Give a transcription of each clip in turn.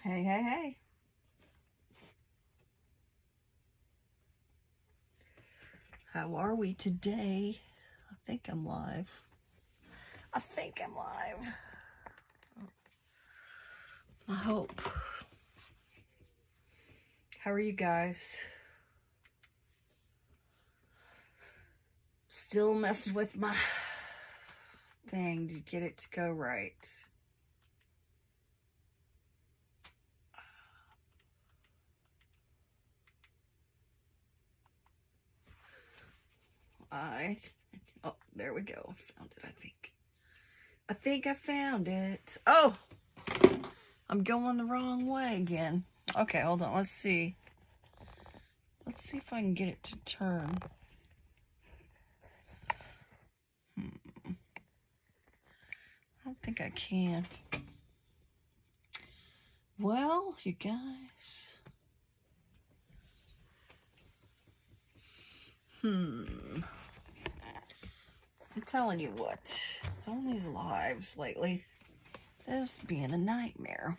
Hey, hey, hey. How are we today? I think I'm live. I hope. How are you guys? Still messing with my thing to get it to go right. Oh, there we go. I found it, I think. I think I found it. Oh, I'm going the wrong way again. Okay, hold on. Let's see. Let's see if I can get it to turn. I don't think I can. Well, you guys. I'm telling you what. Some of these lives lately, this being a nightmare.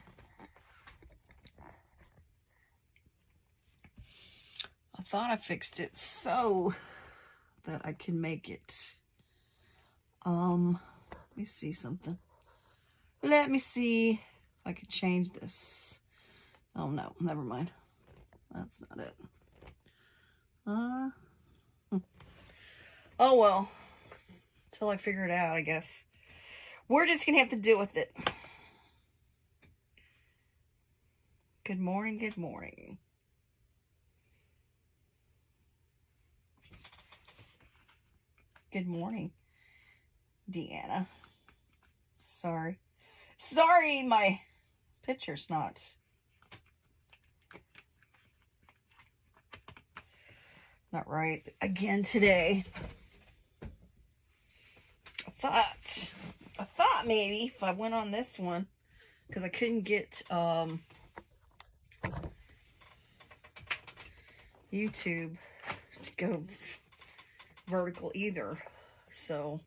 I thought I fixed it so that I can make it. Let me see something. Let me see if I could change this. Oh no, never mind. That's not it. Oh well. Till I figure it out, I guess. We're just gonna have to deal with it. Good morning, good morning. Good morning, Deanna. Sorry, my picture's not right again today. I thought maybe if I went on this one, because I couldn't get YouTube to go vertical either, so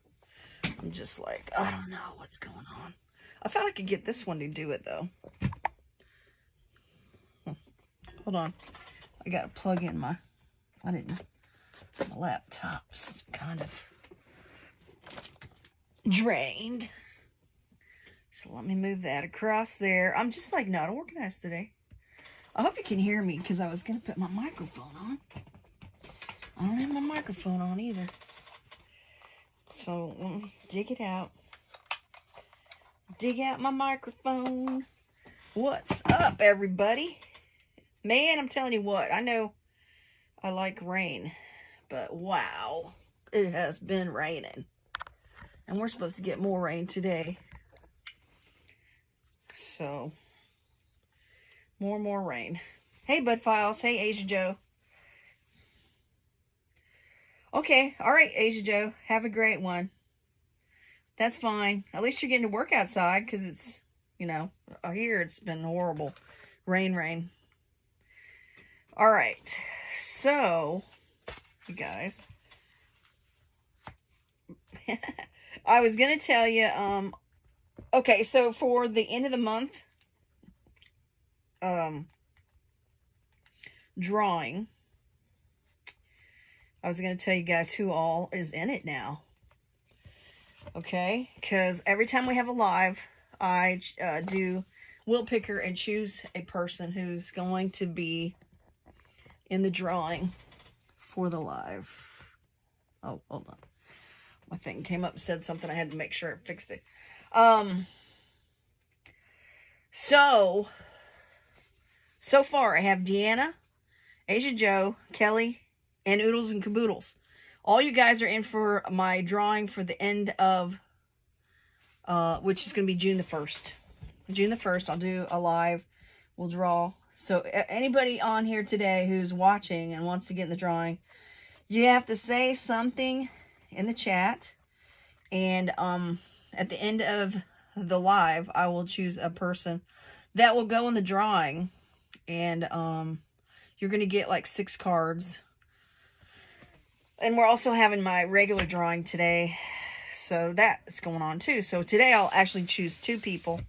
I'm just like, I don't know what's going on. I thought I could get this one to do it though. Hold on, I gotta plug in my laptop's kind of drained, so let me move that across there. I'm just like not organized today. I hope you can hear me, because I was gonna put my microphone on. I don't have my microphone on either. So let me dig it out. Dig out my microphone. What's up, everybody? Man, I'm telling you what, I know I like rain, but wow, it has been raining. And we're supposed to get more rain today. So, more rain. Hey, Bud Files. Hey, Asia Joe. Okay, all right, Asia Joe. Have a great one. That's fine. At least you're getting to work outside, because it's, you know, here it's been horrible. Rain. All right, so, you guys. I was going to tell you, okay, so for the end of the month, drawing, I was going to tell you guys who all is in it now. Okay, because every time we have a live, I do Will Picker and choose a person who's going to be in the drawing for the live. Oh, hold on. My thing came up and said something. I had to make sure I fixed it. So far I have Deanna, Asia Joe, Kelly, and Oodles and Caboodles. All you guys are in for my drawing for the end of, which is going to be June the 1st. June the 1st, I'll do a live. We'll draw. So anybody on here today who's watching and wants to get in the drawing, you have to say something in the chat, and at the end of the live, I will choose a person that will go in the drawing, and you're going to get like 6 cards. And we're also having my regular drawing today, so that's going on too. So today I'll actually choose 2 people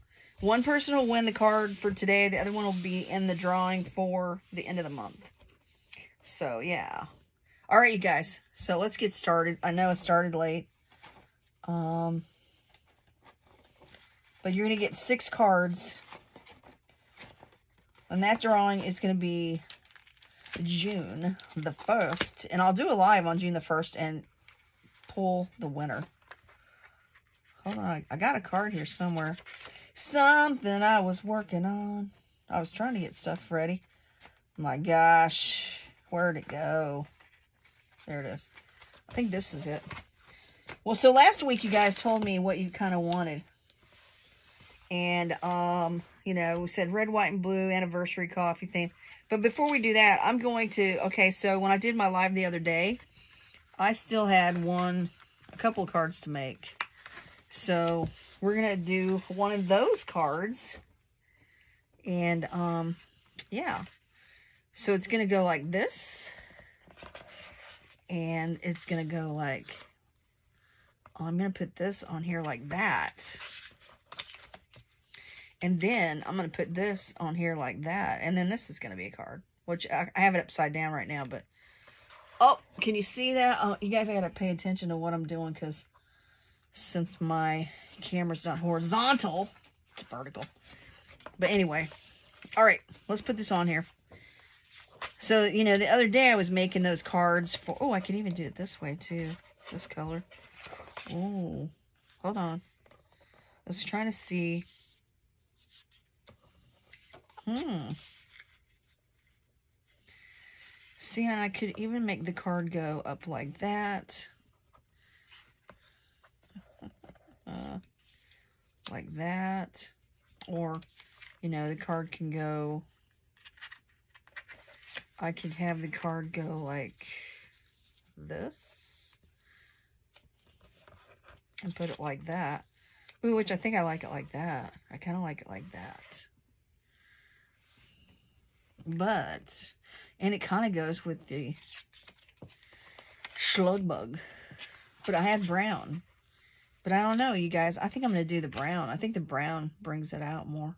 One person will win the card for today. The other one will be in the drawing for the end of the month. So, yeah. All right, you guys. So, let's get started. I know I started late. But you're going to get 6 cards. And that drawing is going to be June the 1st. And I'll do a live on June the 1st and pull the winner. Hold on. I got a card here somewhere. Something I was working on. I was trying to get stuff ready. My gosh. Where'd it go? There it is. I think this is it. Well, so last week you guys told me what you kind of wanted. And, you know, we said red, white, and blue anniversary coffee theme. But before we do that, I'm going to, okay, so when I did my live the other day, I still had a couple of cards to make. So we're going to do one of those cards. And, yeah. So it's going to go like this. And it's going to go like, I'm going to put this on here like that. And then I'm going to put this on here like that. And then this is going to be a card. Which I have it upside down right now. But, oh, can you see that? Oh, you guys, I got to pay attention to what I'm doing. Because since my camera's not horizontal, it's vertical. But anyway. All right. Let's put this on here. So, you know, the other day I was making those cards for... Oh, I can even do it this way, too. This color. Oh, hold on. I was trying to see... See, and I could even make the card go up like that. Like that. Or, you know, the card can go... I could have the card go like this. And put it like that. Ooh, which I think I like it like that. I kind of like it like that. But, and it kind of goes with the slug bug. But I had brown. But I don't know, you guys. I think I'm going to do the brown. I think the brown brings it out more.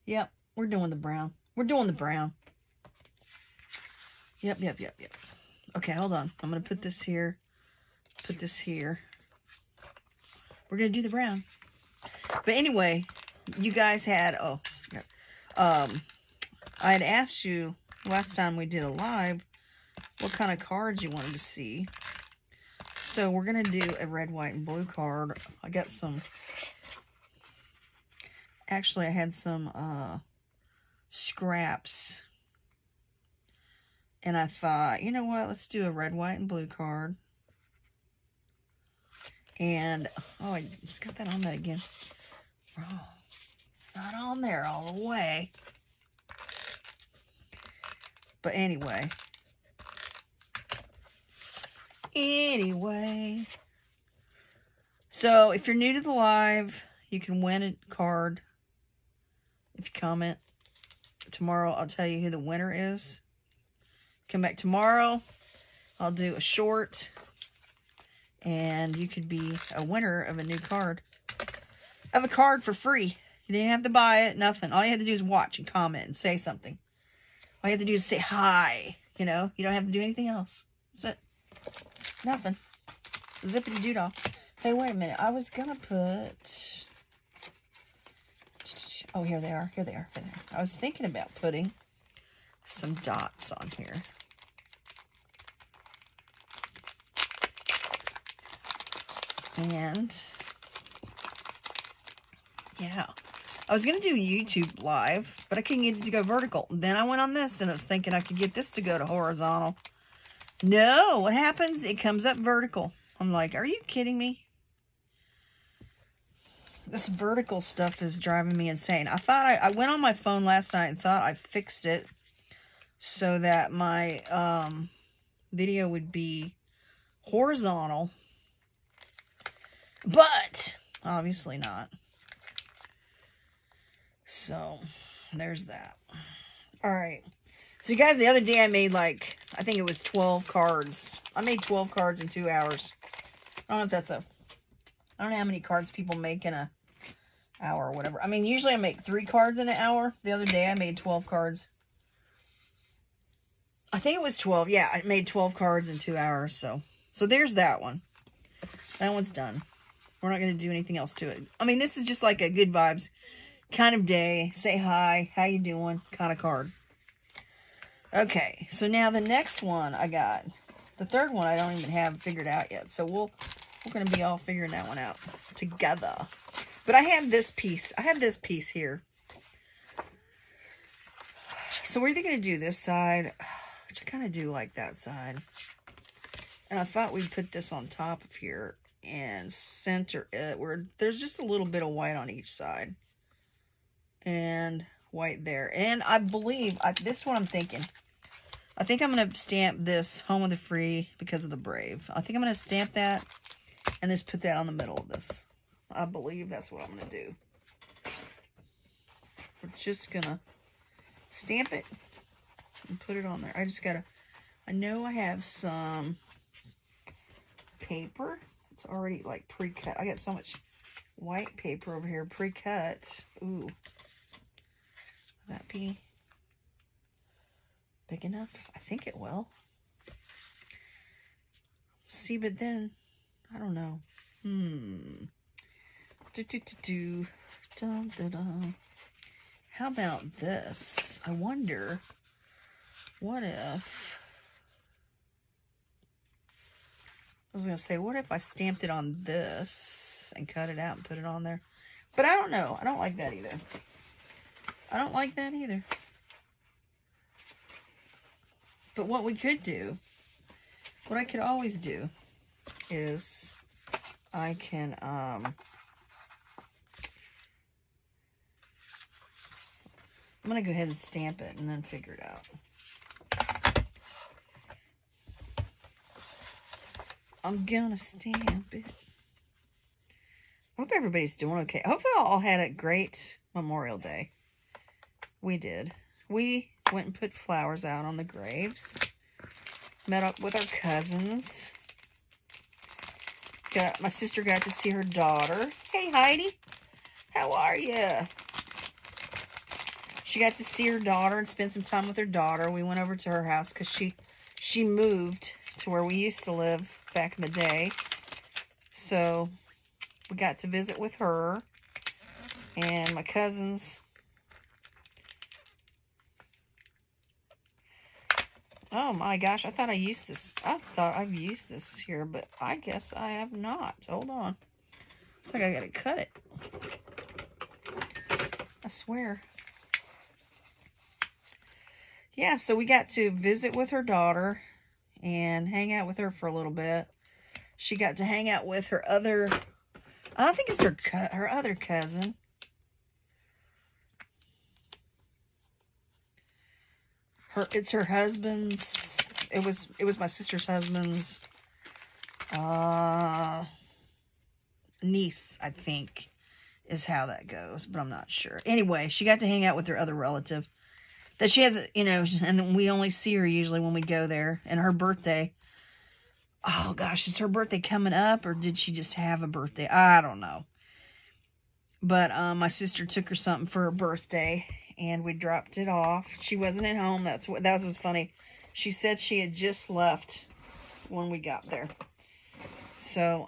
Yep, we're doing the brown. We're doing the brown. Yep. Okay, hold on. I'm going to put this here. Put this here. We're going to do the brown. But anyway, you guys had... Oh, I had asked you last time we did a live what kind of cards you wanted to see. So we're going to do a red, white, and blue card. I got some... Actually, I had some scraps. And I thought, you know what? Let's do a red, white, and blue card. And, oh, I just got that on that again. Oh, not on there all the way. But anyway. So, if you're new to the live, you can win a card. If you comment tomorrow, I'll tell you who the winner is. Come back tomorrow. I'll do a short. And you could be a winner of a new card. Of a card for free. You didn't have to buy it. Nothing. All you have to do is watch and comment and say something. All you have to do is say hi. You know, you don't have to do anything else. That's it. Nothing. Zippity doo-dah. Hey, wait a minute. I was going to put... Oh, here they are. Here they are. I was thinking about putting some dots on here. And, yeah. I was going to do YouTube live, but I couldn't get it to go vertical. Then I went on this, and I was thinking I could get this to go to horizontal. No, what happens? It comes up vertical. I'm like, are you kidding me? This vertical stuff is driving me insane. I thought I went on my phone last night and thought I fixed it so that my video would be horizontal. But obviously not. So there's that. All right. So you guys, the other day I made like, I think it was 12 cards. I made 12 cards in 2 hours. I don't know if that's a I don't know how many cards people make in an hour or whatever. I mean, usually I make 3 cards in an hour. The other day I made 12 cards. I think it was 12. Yeah, I made 12 cards in 2 hours. So there's that one. That one's done. We're not going to do anything else to it. I mean, this is just like a good vibes kind of day. Say hi, how you doing kind of card. Okay, so now the next one I got. The third one I don't even have figured out yet. So we're going to be all figuring that one out together. But I have this piece. I have this piece here. So we're either going to do this side, which I kind of do like that side. And I thought we'd put this on top of here and center it where there's just a little bit of white on each side. And white there. And I believe, this is what I'm thinking. I think I'm going to stamp this Home of the Free because of the Brave. I think I'm going to stamp that and just put that on the middle of this. I believe that's what I'm going to do. We're just going to stamp it and put it on there. I know I have some paper. It's already like pre-cut. I got so much white paper over here pre-cut. Ooh. Will that be big enough? I think it will. See, but then, I don't know. Dun, dun, dun. How about this? I wonder, what if, I was going to say, what if I stamped it on this and cut it out and put it on there? But I don't know. I don't like that either. I don't like that either. But what we could do, what I could always do is I can, I'm going to go ahead and stamp it and then figure it out. I'm going to stamp it. I hope everybody's doing okay. I hope you all had a great Memorial Day. We did. We went and put flowers out on the graves. Met up with our cousins. My sister got to see her daughter. Hey, Heidi. How are you? She got to see her daughter and spend some time with her daughter. We went over to her house because she moved to where we used to live back in the day. So we got to visit with her and my cousins. Oh my gosh, I thought I used this. I thought I've used this here, but I guess I have not. Hold on. Looks like I gotta cut it. I swear. Yeah, so we got to visit with her daughter and hang out with her for a little bit. She got to hang out with her other, I think it's her other cousin. It's her husband's. It was my sister's husband's niece, I think, is how that goes, but I'm not sure. Anyway, she got to hang out with her other relative that she has, you know, and we only see her usually when we go there. And her birthday. Oh gosh, is her birthday coming up, or did she just have a birthday? I don't know. But my sister took her something for her birthday. And we dropped it off. She wasn't at home. That was funny. She said she had just left when we got there. So,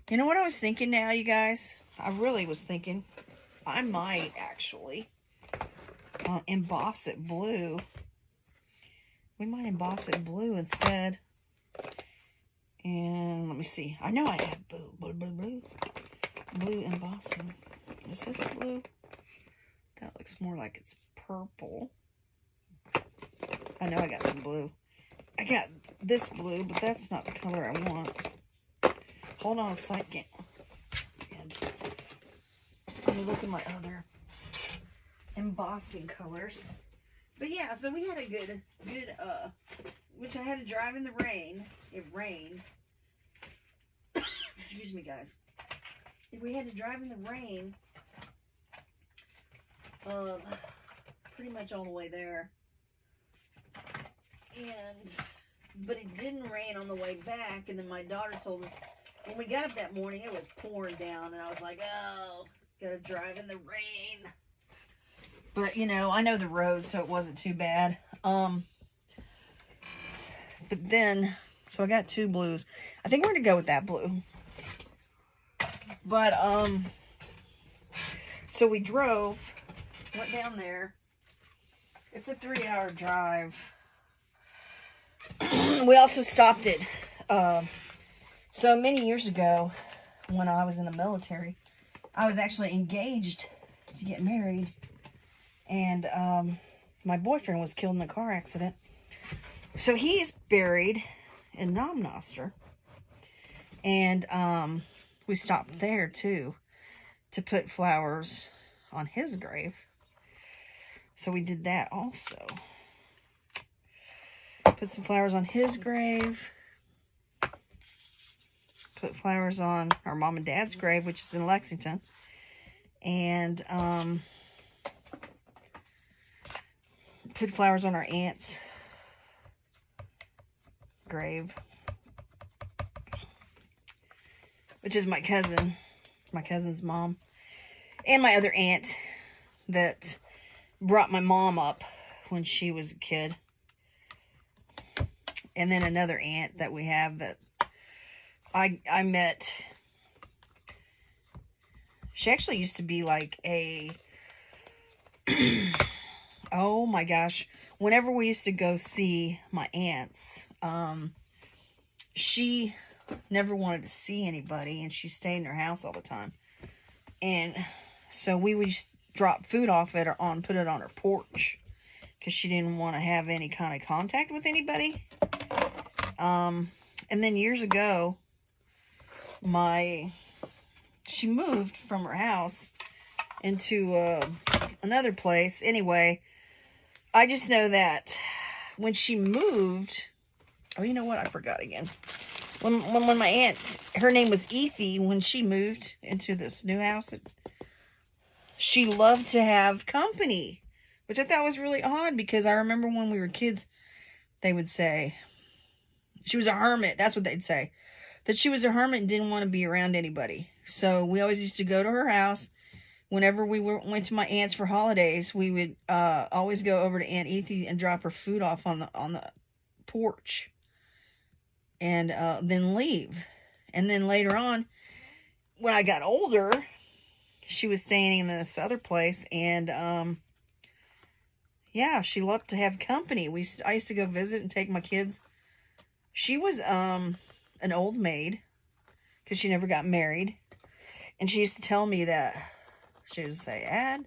you know what I was thinking now, you guys? I really was thinking I might actually emboss it blue. We might emboss it blue instead. And let me see. I know I have blue embossing. Is this blue? That looks more like it's purple. I know I got some blue. I got this blue, but that's not the color I want. Hold on a second. Let me look at my other embossing colors. But yeah, so we had a good, which I had to drive in the rain. It rained. Excuse me, guys. We had to drive in the rain. Pretty much all the way there. And but it didn't rain on the way back. And then my daughter told us, when we got up that morning, it was pouring down. And I was like, oh, gotta drive in the rain. But, you know, I know the road, so it wasn't too bad. But then, so I got 2 blues. I think we're going to go with that blue. But, so we drove, went down there. It's a 3-hour drive. We also stopped it. So many years ago, when I was in the military, I was actually engaged to get married. And my boyfriend was killed in a car accident. So he's buried in Namnoster. And we stopped there too to put flowers on his grave. So we did that also. Put some flowers on his grave. Put flowers on our mom and dad's grave, which is in Lexington. And put flowers on our aunt's grave, which is my cousin's mom, and my other aunt that brought my mom up when she was a kid. And then another aunt that we have that I met. She actually used to be like a oh my gosh. Whenever we used to go see my aunts, she never wanted to see anybody, and she stayed in her house all the time. And so we would just drop food off at her put it on her porch, because she didn't want to have any kind of contact with anybody. And then years ago, she moved from her house into another place. Anyway, I just know that when she moved, oh, you know what? I forgot again. When my aunt, her name was Ethy, when she moved into this new house, she loved to have company, which I thought was really odd, because I remember when we were kids, they would say she was a hermit. That's what they'd say. That she was a hermit and didn't want to be around anybody. So we always used to go to her house. Whenever we went to my aunt's for holidays, we would always go over to Aunt Ethy and drop her food off on the porch, and then leave. And then later on, when I got older, she was staying in this other place, and yeah, she loved to have company. I used to go visit and take my kids. She was an old maid, because she never got married, and she used to tell me that. She would say, Ad,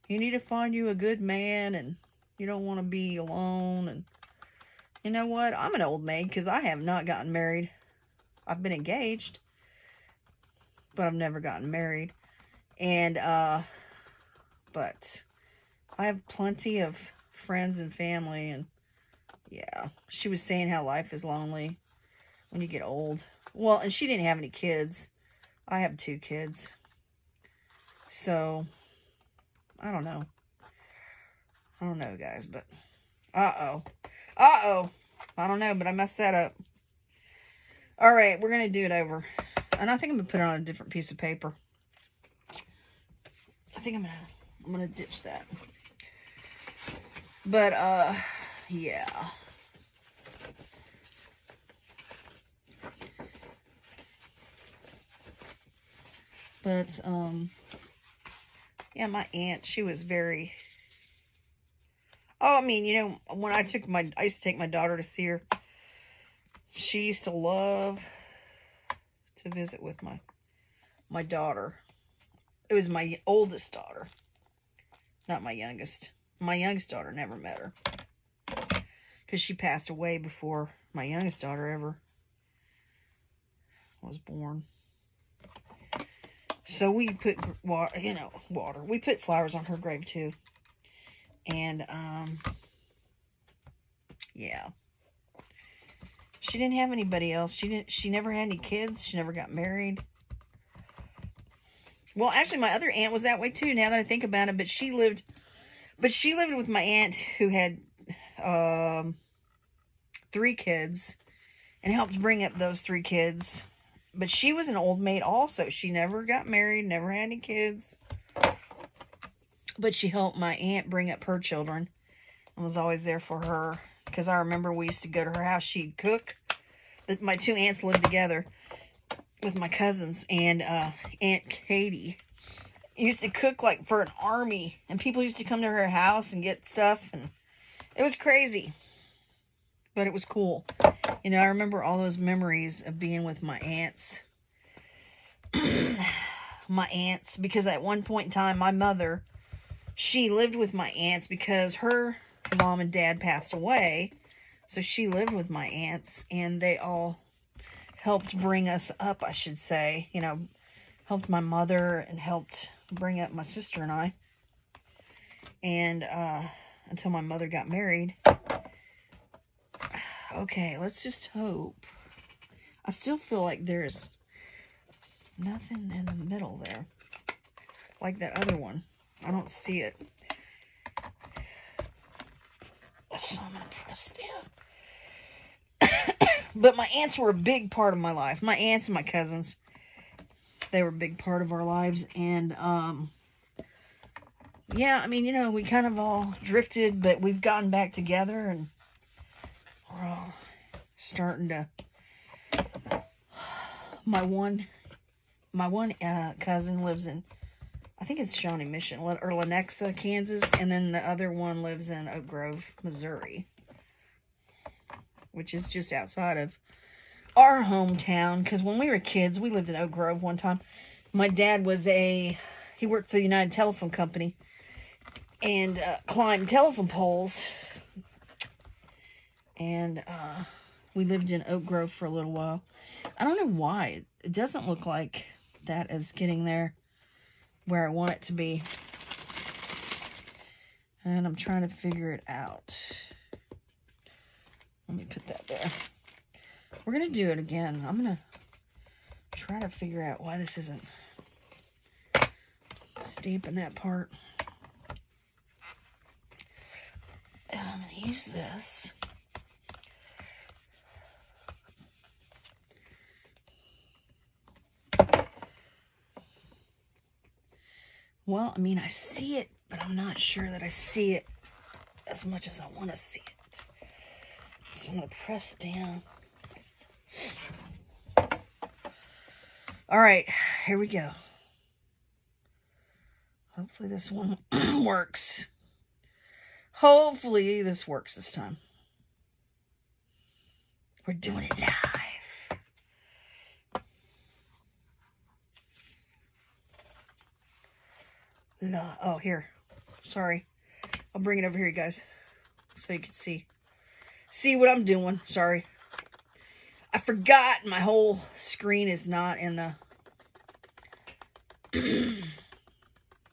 you need to find you a good man, and you don't want to be alone. And you know what? I'm an old maid, because I have not gotten married. I've been engaged, but I've never gotten married. And, but I have plenty of friends and family, and yeah, she was saying how life is lonely when you get old. Well, and she didn't have any kids. I have 2 kids. So, I don't know. I don't know, guys, but uh-oh. I don't know, but I messed that up. All right, we're going to do it over. And I think I'm going to put it on a different piece of paper. I think I'm going to ditch that. But, yeah. But, yeah, my aunt, she was very, oh, I mean, you know, when I used to take my daughter to see her, she used to love to visit with my daughter. It was my oldest daughter, not my youngest. My youngest daughter never met her, because she passed away before my youngest daughter ever was born. So we put water. We put flowers on her grave too. And, yeah. She didn't have anybody else. She never had any kids. She never got married. Well, actually, my other aunt was that way too, now that I think about it. But she lived with my aunt who had, 3 kids and helped bring up those 3 kids. But she was an old maid also. She never got married, never had any kids. But she helped my aunt bring up her children and was always there for her. Because I remember we used to go to her house. She'd cook. My 2 aunts lived together with my cousins. And Aunt Katie used to cook like for an army. And people used to come to her house and get stuff. And it was crazy. But it was cool. You know, I remember all those memories of being with my aunts. My aunts. Because at one point in time, my mother, she lived with my aunts because her mom and dad passed away. So she lived with my aunts. And they all helped bring us up, I should say. You know, helped my mother and helped bring up my sister and I. And until my mother got married. Okay, let's just hope. I still feel like there's nothing in the middle there. Like that other one. I don't see it. So I'm going to press down. But my aunts were a big part of my life. My aunts and my cousins. They were a big part of our lives. And, yeah, I mean, you know, we kind of all drifted. But we've gotten back together. And we're all starting to... My one cousin lives in... I think it's Shawnee Mission, or Lenexa, Kansas, and then the other one lives in Oak Grove, Missouri, which is just outside of our hometown, because when we were kids, we lived in Oak Grove one time. My dad was he worked for the United Telephone Company, and climbed telephone poles, and we lived in Oak Grove for a little while. I don't know why, it doesn't look like that is getting there where I want it to be. And I'm trying to figure it out. Let me put that there. We're going to do it again. I'm going to try to figure out why this isn't stamping that part. And I'm going to use this. Well, I mean, I see it, but I'm not sure that I see it as much as I want to see it. So I'm going to press down. All right, here we go. Hopefully this one works. Hopefully this works this time. We're doing it live. Oh, here. Sorry. I'll bring it over here, you guys, so you can see what I'm doing. Sorry. I forgot my whole screen is not in the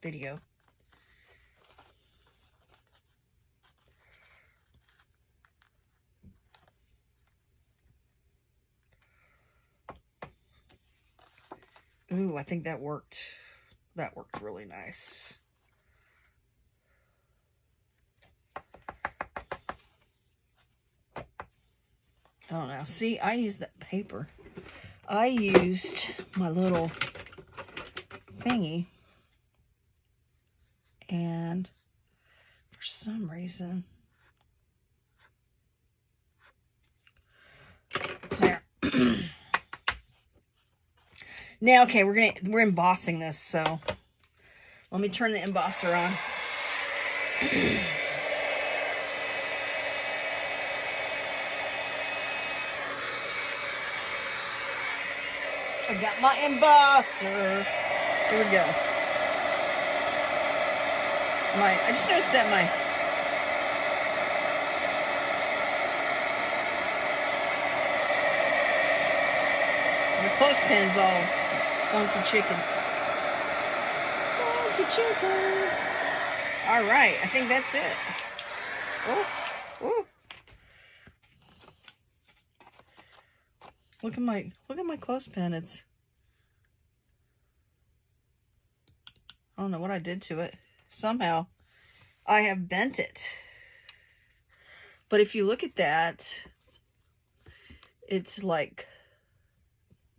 video. Ooh, I think that worked. That worked really nice. Oh, now, see, I used that paper. I used my little thingy. And for some reason... There. Now, okay, we're embossing this, so let me turn the embosser on. I got my embosser. Here we go. I just noticed that my clothespin's all funky chickens. Funky chickens. All right, I think that's it. Oh, oh. Look at my clothespin. It's, I don't know what I did to it. Somehow I have bent it. But if you look at that, it's like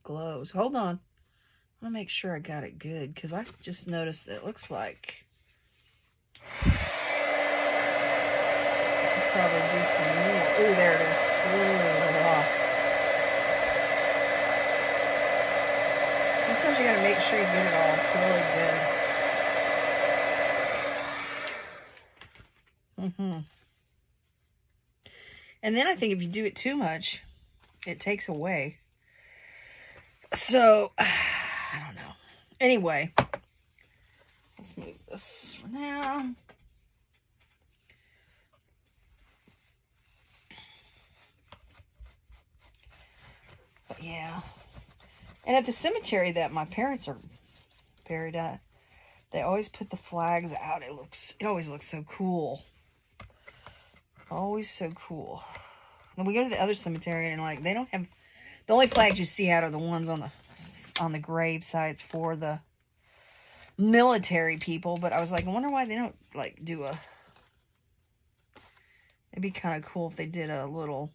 glows. Hold on. I want to make sure I got it good, because I just noticed that it looks like I could probably do some more. Ooh, there it is. Ooh, wow. Sometimes you gotta make sure you get it all really good. And then I think if you do it too much, it takes away. So, I don't know. Anyway, let's move this for now. But yeah. And at the cemetery that my parents are buried at, they always put the flags out. It always looks so cool. Always so cool. Then we go to the other cemetery and like they don't have, the only flags you see out are the ones on the grave sites for the military people. But I was like, I wonder why they don't like do a, it'd be kind of cool if they did a little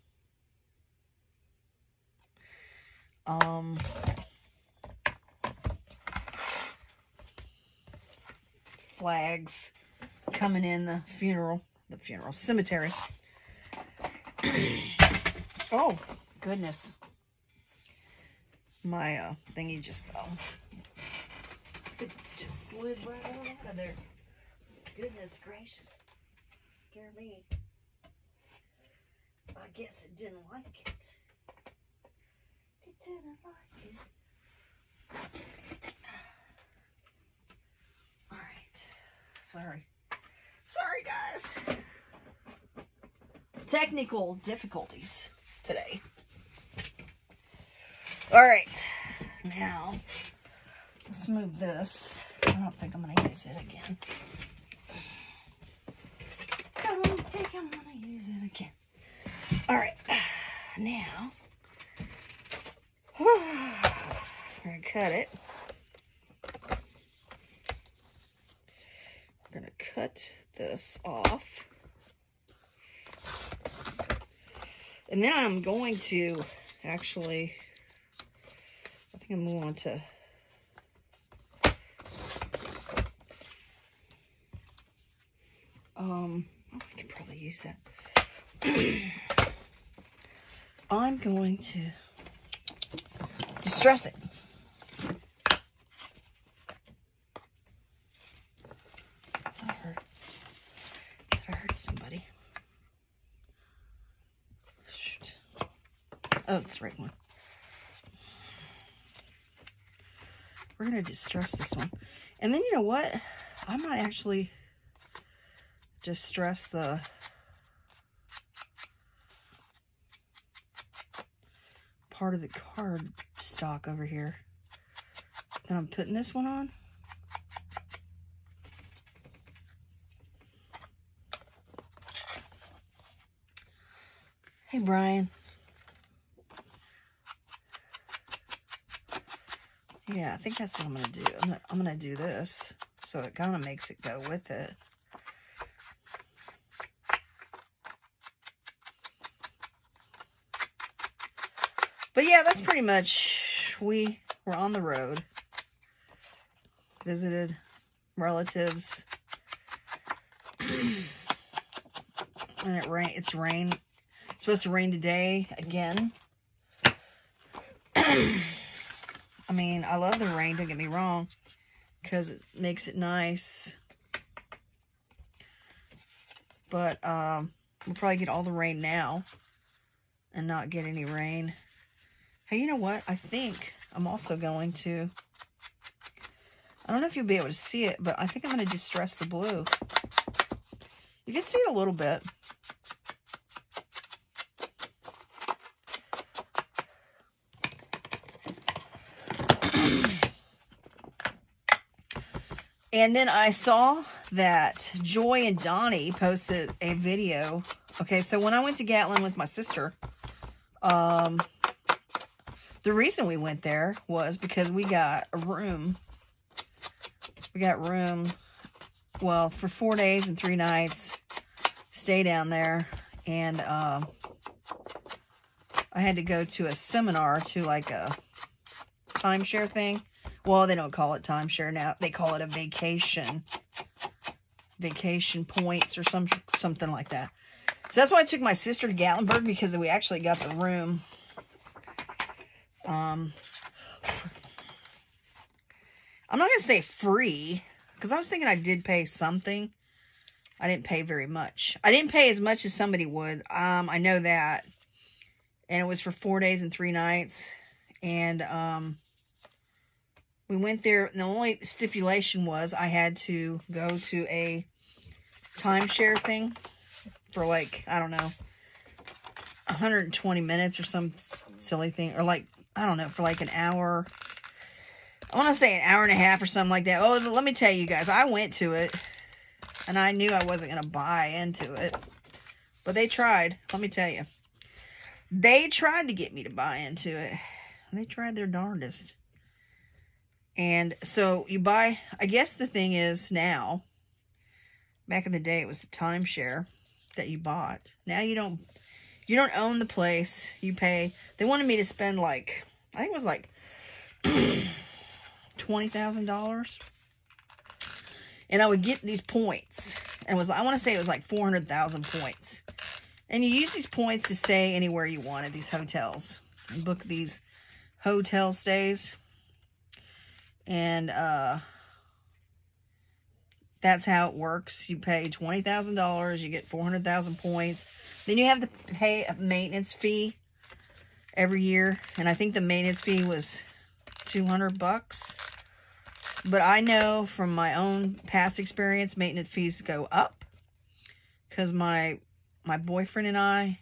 flags coming in the cemetery. Oh, goodness. My thingy just fell. It just slid right out of there. Goodness gracious. Scared me. I guess it didn't like it. It didn't like it. Alright. Sorry, guys. Technical difficulties today. Alright. Now, let's move this. I don't think I'm going to use it again. Alright. Now, we're going to cut it. We're going to cut this off. And then I'm going to actually, I think I'm going to I could probably use that. I'm going to distress it. That hurt somebody. Shoot. Oh, it's the right one. We're going to distress this one. And then, you know what? I might actually distress the part of the card stock over here. Then I'm putting this one on. Hey, Brian. Yeah, I think that's what I'm going to do. I'm going to do this so it kind of makes it go with it. But yeah, that's pretty much, we were on the road, visited relatives, and it's rained. It's supposed to rain today again. I mean, I love the rain, don't get me wrong, because it makes it nice. But we'll probably get all the rain now and not get any rain. Hey, you know what? I think I'm also going to, I don't know if you'll be able to see it, but I think I'm going to distress the blue. You can see it a little bit. And then I saw that Joy and Donnie posted a video. Okay, so when I went to Gatlin with my sister, the reason we went there was because we got a room. We got room, well, for 4 days and 3 nights. Stay down there. And I I had to go to a seminar, to like a timeshare thing. Well, they don't call it timeshare now. They call it a vacation points or something like that. So that's why I took my sister to Gatlinburg, because we actually got the room. I'm not going to say free, because I was thinking I did pay something. I didn't pay very much. I didn't pay as much as somebody would. I know that. And it was for 4 days and 3 nights. And we went there. And the only stipulation was I had to go to a timeshare thing for like, I don't know, 120 minutes or some silly thing. Or like, I don't know, for like an hour. I want to say an hour and a half or something like that. Oh, let me tell you guys, I went to it. And I knew I wasn't going to buy into it. But they tried. Let me tell you. They tried to get me to buy into it. They tried their darndest. And so you buy, I guess the thing is now, back in the day it was the timeshare that you bought. Now you don't own the place. You pay. They wanted me to spend like, I think it was like $20,000. And I would get these points. And I want to say it was like 400,000 points. And you use these points to stay anywhere you want at these hotels. And book these hotel stays. And that's how it works. You pay $20,000. You get 400,000 points. Then you have to pay a maintenance fee every year. And I think the maintenance fee was $200. But I know from my own past experience, maintenance fees go up. Because my boyfriend and I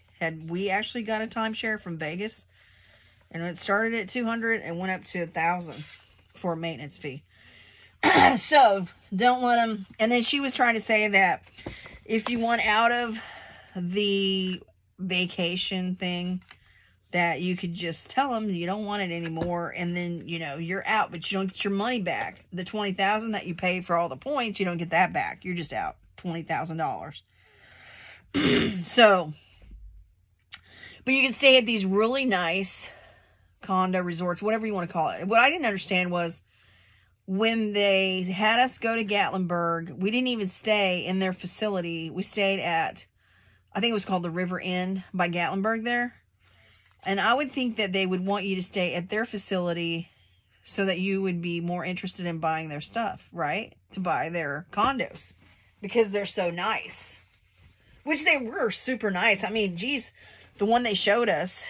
we actually got a timeshare from Vegas. And it started at $200 and went up to $1,000 for a maintenance fee. So, don't let them. And then she was trying to say that if you want out of the vacation thing, that you could just tell them you don't want it anymore, and then, you're out, but you don't get your money back. The $20,000 that you paid for all the points, you don't get that back. You're just out $20,000. So, but you can stay at these really nice condo resorts, whatever you want to call it. What I didn't understand was when they had us go to Gatlinburg, we didn't even stay in their facility. We stayed at, I think it was called the River Inn by Gatlinburg there. And I would think that they would want you to stay at their facility so that you would be more interested in buying their stuff, right? To buy their condos. Because they're so nice. Which they were super nice. I mean, geez, the one they showed us,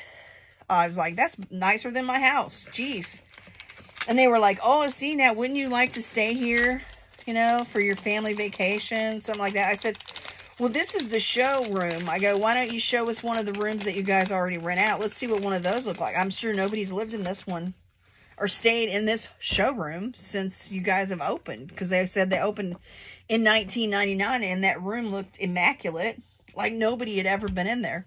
I was like, that's nicer than my house. Jeez. And they were like, oh, see, now, wouldn't you like to stay here, for your family vacation, something like that? I said, well, this is the showroom. I go, why don't you show us one of the rooms that you guys already rent out? Let's see what one of those look like. I'm sure nobody's lived in this one or stayed in this showroom since you guys have opened. Because they said they opened in 1999 and that room looked immaculate. Like nobody had ever been in there.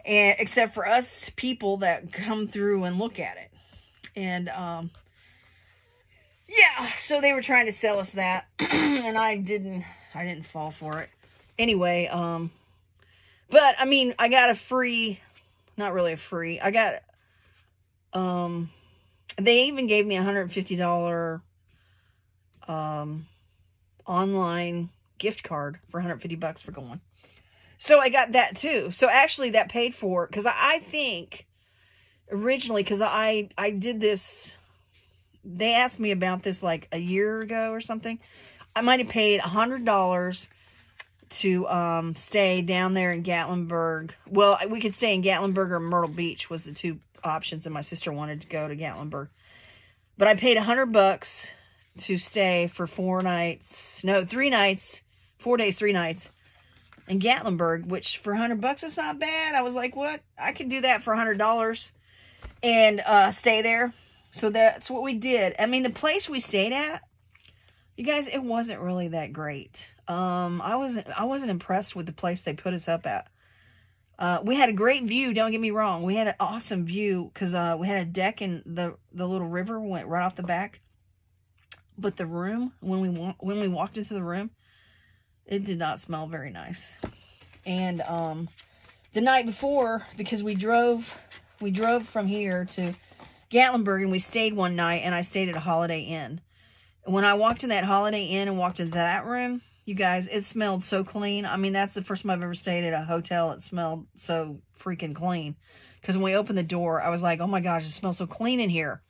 And except for us people that come through and look at it. And, yeah, so they were trying to sell us that. And I didn't fall for it. Anyway, but, I mean, I got a free, not really a free, I got, they even gave me a $150, online gift card for $150 for going. So I got that too. So actually that paid for, because I think, originally, because I did this, they asked me about this like a year ago or something. I might have paid $100 to stay down there in Gatlinburg. Well, we could stay in Gatlinburg or Myrtle Beach was the two options, and my sister wanted to go to Gatlinburg. But I paid $100 to stay for 3 nights, 4 days, 3 nights in Gatlinburg, which for $100 that's not bad. I was like, what? I could do that for $100 and stay there. So that's what we did. I mean, the place we stayed at, you guys, it wasn't really that great. I wasn't impressed with the place they put us up at. We had a great view, don't get me wrong. We had an awesome view because we had a deck and the little river went right off the back. But the room, when we walked into the room, it did not smell very nice. And the night before, because we drove we drove from here to Gatlinburg, and we stayed one night, and I stayed at a Holiday Inn. And when I walked in that Holiday Inn and walked into that room, you guys, it smelled so clean. I mean, that's the first time I've ever stayed at a hotel that smelled so freaking clean. Because when we opened the door, I was like, oh my gosh, it smells so clean in here.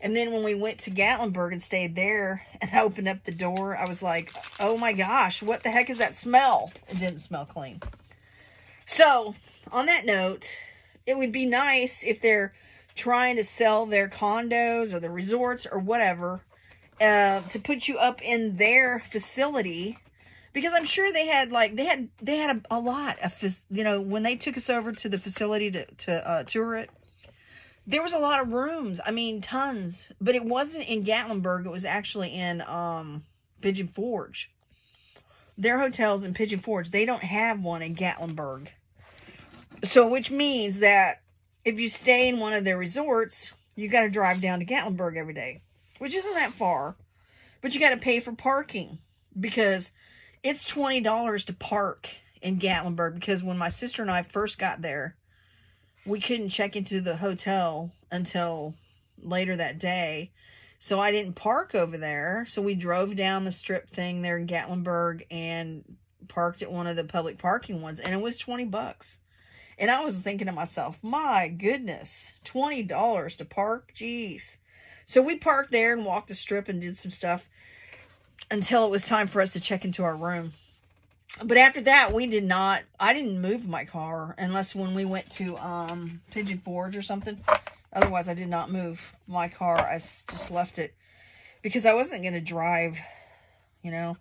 And then when we went to Gatlinburg and stayed there and I opened up the door, I was like, oh my gosh, what the heck is that smell? It didn't smell clean. So, on that note, it would be nice if they're trying to sell their condos or the resorts or whatever, to put you up in their facility, because I'm sure they had a lot of, you know, when they took us over to the facility to tour it, there was a lot of rooms. I mean, tons, but it wasn't in Gatlinburg. It was actually in Pigeon Forge. Their hotels in Pigeon Forge, they don't have one in Gatlinburg. So, which means that if you stay in one of their resorts, you got to drive down to Gatlinburg every day, which isn't that far, but you got to pay for parking, because it's $20 to park in Gatlinburg, because when my sister and I first got there, we couldn't check into the hotel until later that day, so I didn't park over there, so we drove down the strip thing there in Gatlinburg and parked at one of the public parking ones, and it was $20. And I was thinking to myself, my goodness, $20 to park? Jeez. So we parked there and walked the strip and did some stuff until it was time for us to check into our room. But after that, I didn't move my car unless when we went to Pigeon Forge or something. Otherwise, I did not move my car. I just left it because I wasn't going to drive, you know,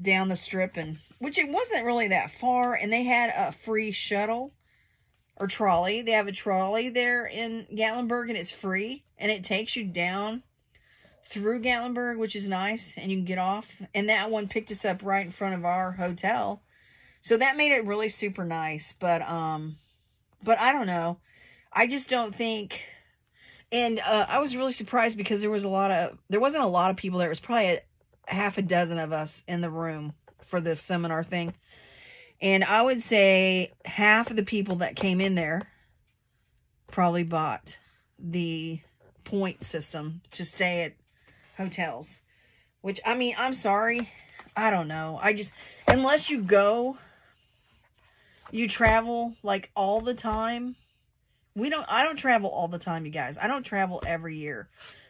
down the strip, and which it wasn't really that far. And they had a free shuttle or trolley. They have a trolley there in Gatlinburg, and it's free, and it takes you down through Gatlinburg, which is nice, and you can get off. And that one picked us up right in front of our hotel, so that made it really super nice. But I don't know. I just don't think. And I was really surprised because there wasn't a lot of people there. It was probably half a dozen of us in the room for this seminar thing. And I would say half of the people that came in there probably bought the point system to stay at hotels. Which, I mean, I'm sorry. I don't know. Unless you travel like all the time. I don't travel all the time, you guys. I don't travel every year.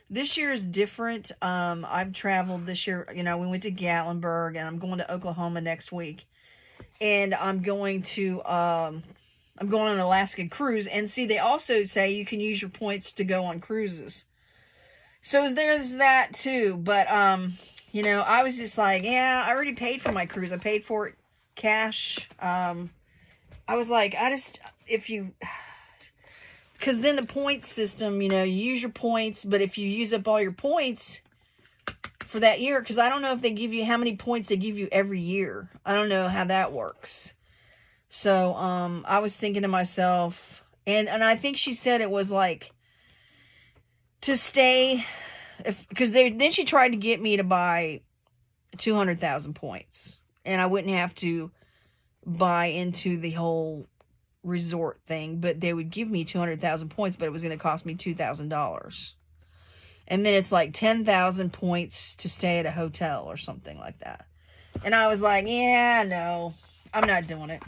This year is different. I've traveled this year. You know, we went to Gatlinburg, and I'm going to Oklahoma next week. And I'm going on an Alaska cruise. And see, they also say you can use your points to go on cruises. So there's that too. But, you know, I was just like, yeah, I already paid for my cruise. I paid for it cash. I was like, because then the point system, you know, you use your points, but if you use up all your points for that year, because I don't know if they give you how many points they give you every year. I don't know how that works. So, I was thinking to myself, and I think she said it was like to stay, because then she tried to get me to buy 200,000 points, and I wouldn't have to buy into the whole resort thing, but they would give me 200,000 points, but it was going to cost me $2,000. And then it's like 10,000 points to stay at a hotel or something like that. And I was like, yeah, no, I'm not doing it.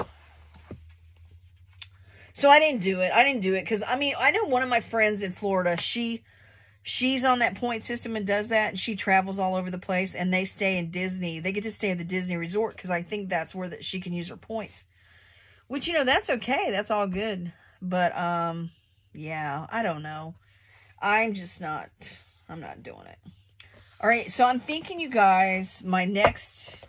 So I didn't do it because, I mean, I know one of my friends in Florida, she's on that point system and does that, and she travels all over the place, and they stay in Disney. They get to stay at the Disney resort because I think that's where she can use her points. Which, you know, that's okay. That's all good. But, yeah, I don't know. I'm not doing it. All right, so I'm thinking, you guys, my next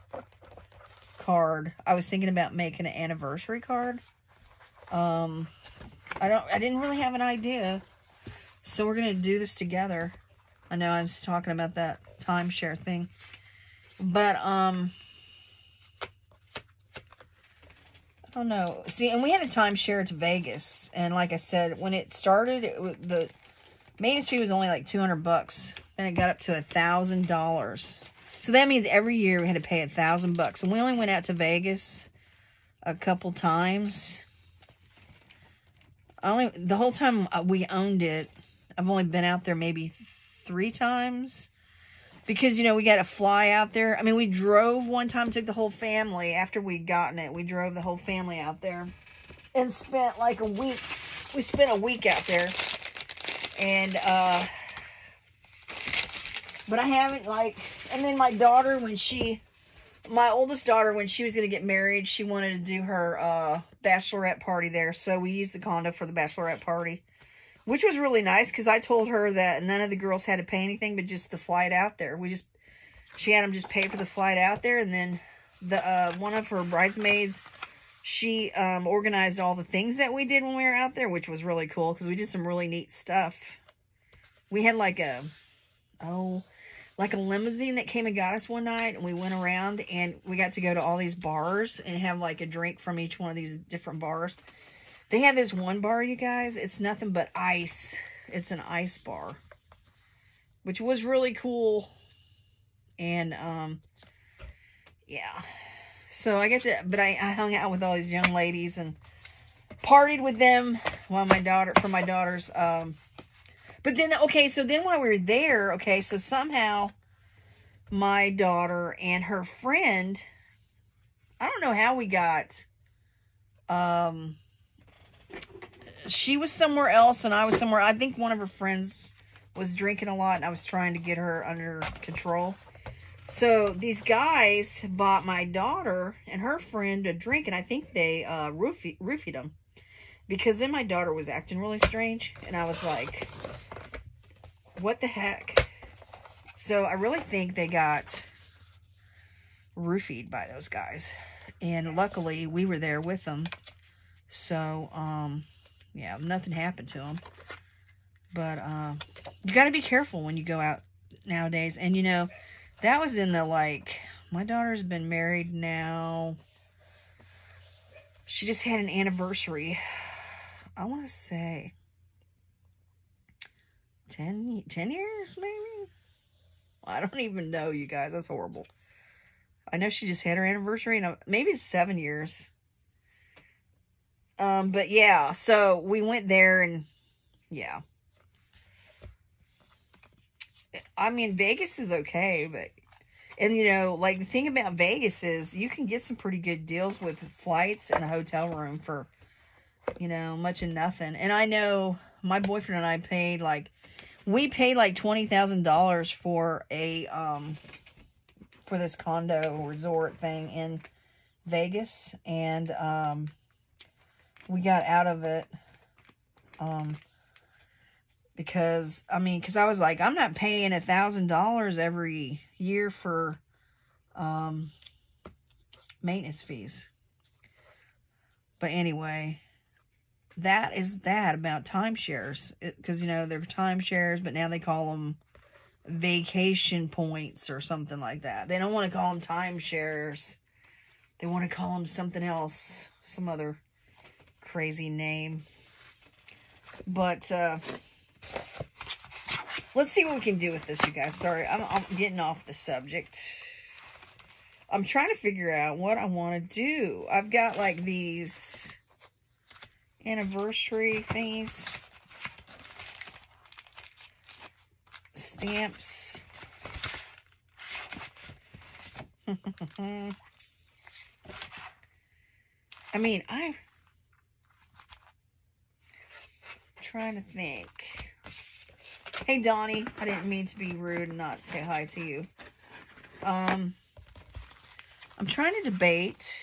card, I was thinking about making an anniversary card. I didn't really have an idea. So we're going to do this together. I know I was talking about that timeshare thing. But, I don't know. See, and we had a timeshare to Vegas. And like I said, when it started, the maintenance fee was only like $200. Then it got up to $1,000. So that means every year we had to pay $1,000. And we only went out to Vegas a couple times. the whole time we owned it, I've only been out there maybe 3 times. Because, you know, we got to fly out there. I mean, we drove one time, took the whole family. After we'd gotten it, we drove the whole family out there. And spent like a week. We spent a week out there. And, but I haven't, like, and then my daughter, my oldest daughter, when she was going to get married, she wanted to do her, bachelorette party there. So we used the condo for the bachelorette party. Which was really nice, because I told her that none of the girls had to pay anything, but just the flight out there. She had them just pay for the flight out there, and then one of her bridesmaids, she organized all the things that we did when we were out there, which was really cool, because we did some really neat stuff. We had like a limousine that came and got us one night, and we went around, and we got to go to all these bars, and have like a drink from each one of these different bars. They have this one bar, you guys. It's nothing but ice. It's an ice bar. Which was really cool. And, yeah. So I I hung out with all these young ladies and partied with them while my daughter's, but then, okay, so then while we were there, okay, so somehow my daughter and her friend, I don't know how we got, she was somewhere else and I was somewhere. I think one of her friends was drinking a lot and I was trying to get her under control. So these guys bought my daughter and her friend a drink, and I think they roofied them. Because then my daughter was acting really strange and I was like, what the heck? So I really think they got roofied by those guys. And luckily we were there with them. So, yeah, nothing happened to them. But, you got to be careful when you go out nowadays. And, you know, that was in the, like, my daughter's been married now. She just had an anniversary. I want to say 10 years, maybe? I don't even know, you guys. That's horrible. I know she just had her anniversary. And maybe it's 7 years. But yeah, so we went there and yeah. I mean, Vegas is okay, but, and you know, like the thing about Vegas is you can get some pretty good deals with flights and a hotel room for, you know, much and nothing. And I know my boyfriend and I paid like, we paid like $20,000 for for this condo resort thing in Vegas. And, we got out of it, because I was like, I'm not paying $1,000 every year for, maintenance fees. But anyway, that is that about timeshares, because, you know, they're timeshares, but now they call them vacation points or something like that. They don't want to call them timeshares. They want to call them something else, some other crazy name. But let's see what we can do with this, you guys. Sorry, I'm getting off the subject. I'm trying to figure out what I want to do. I've got like these anniversary thingies, stamps. I mean, I'm trying to think. Hey, Donnie. I didn't mean to be rude and not say hi to you. I'm trying to debate.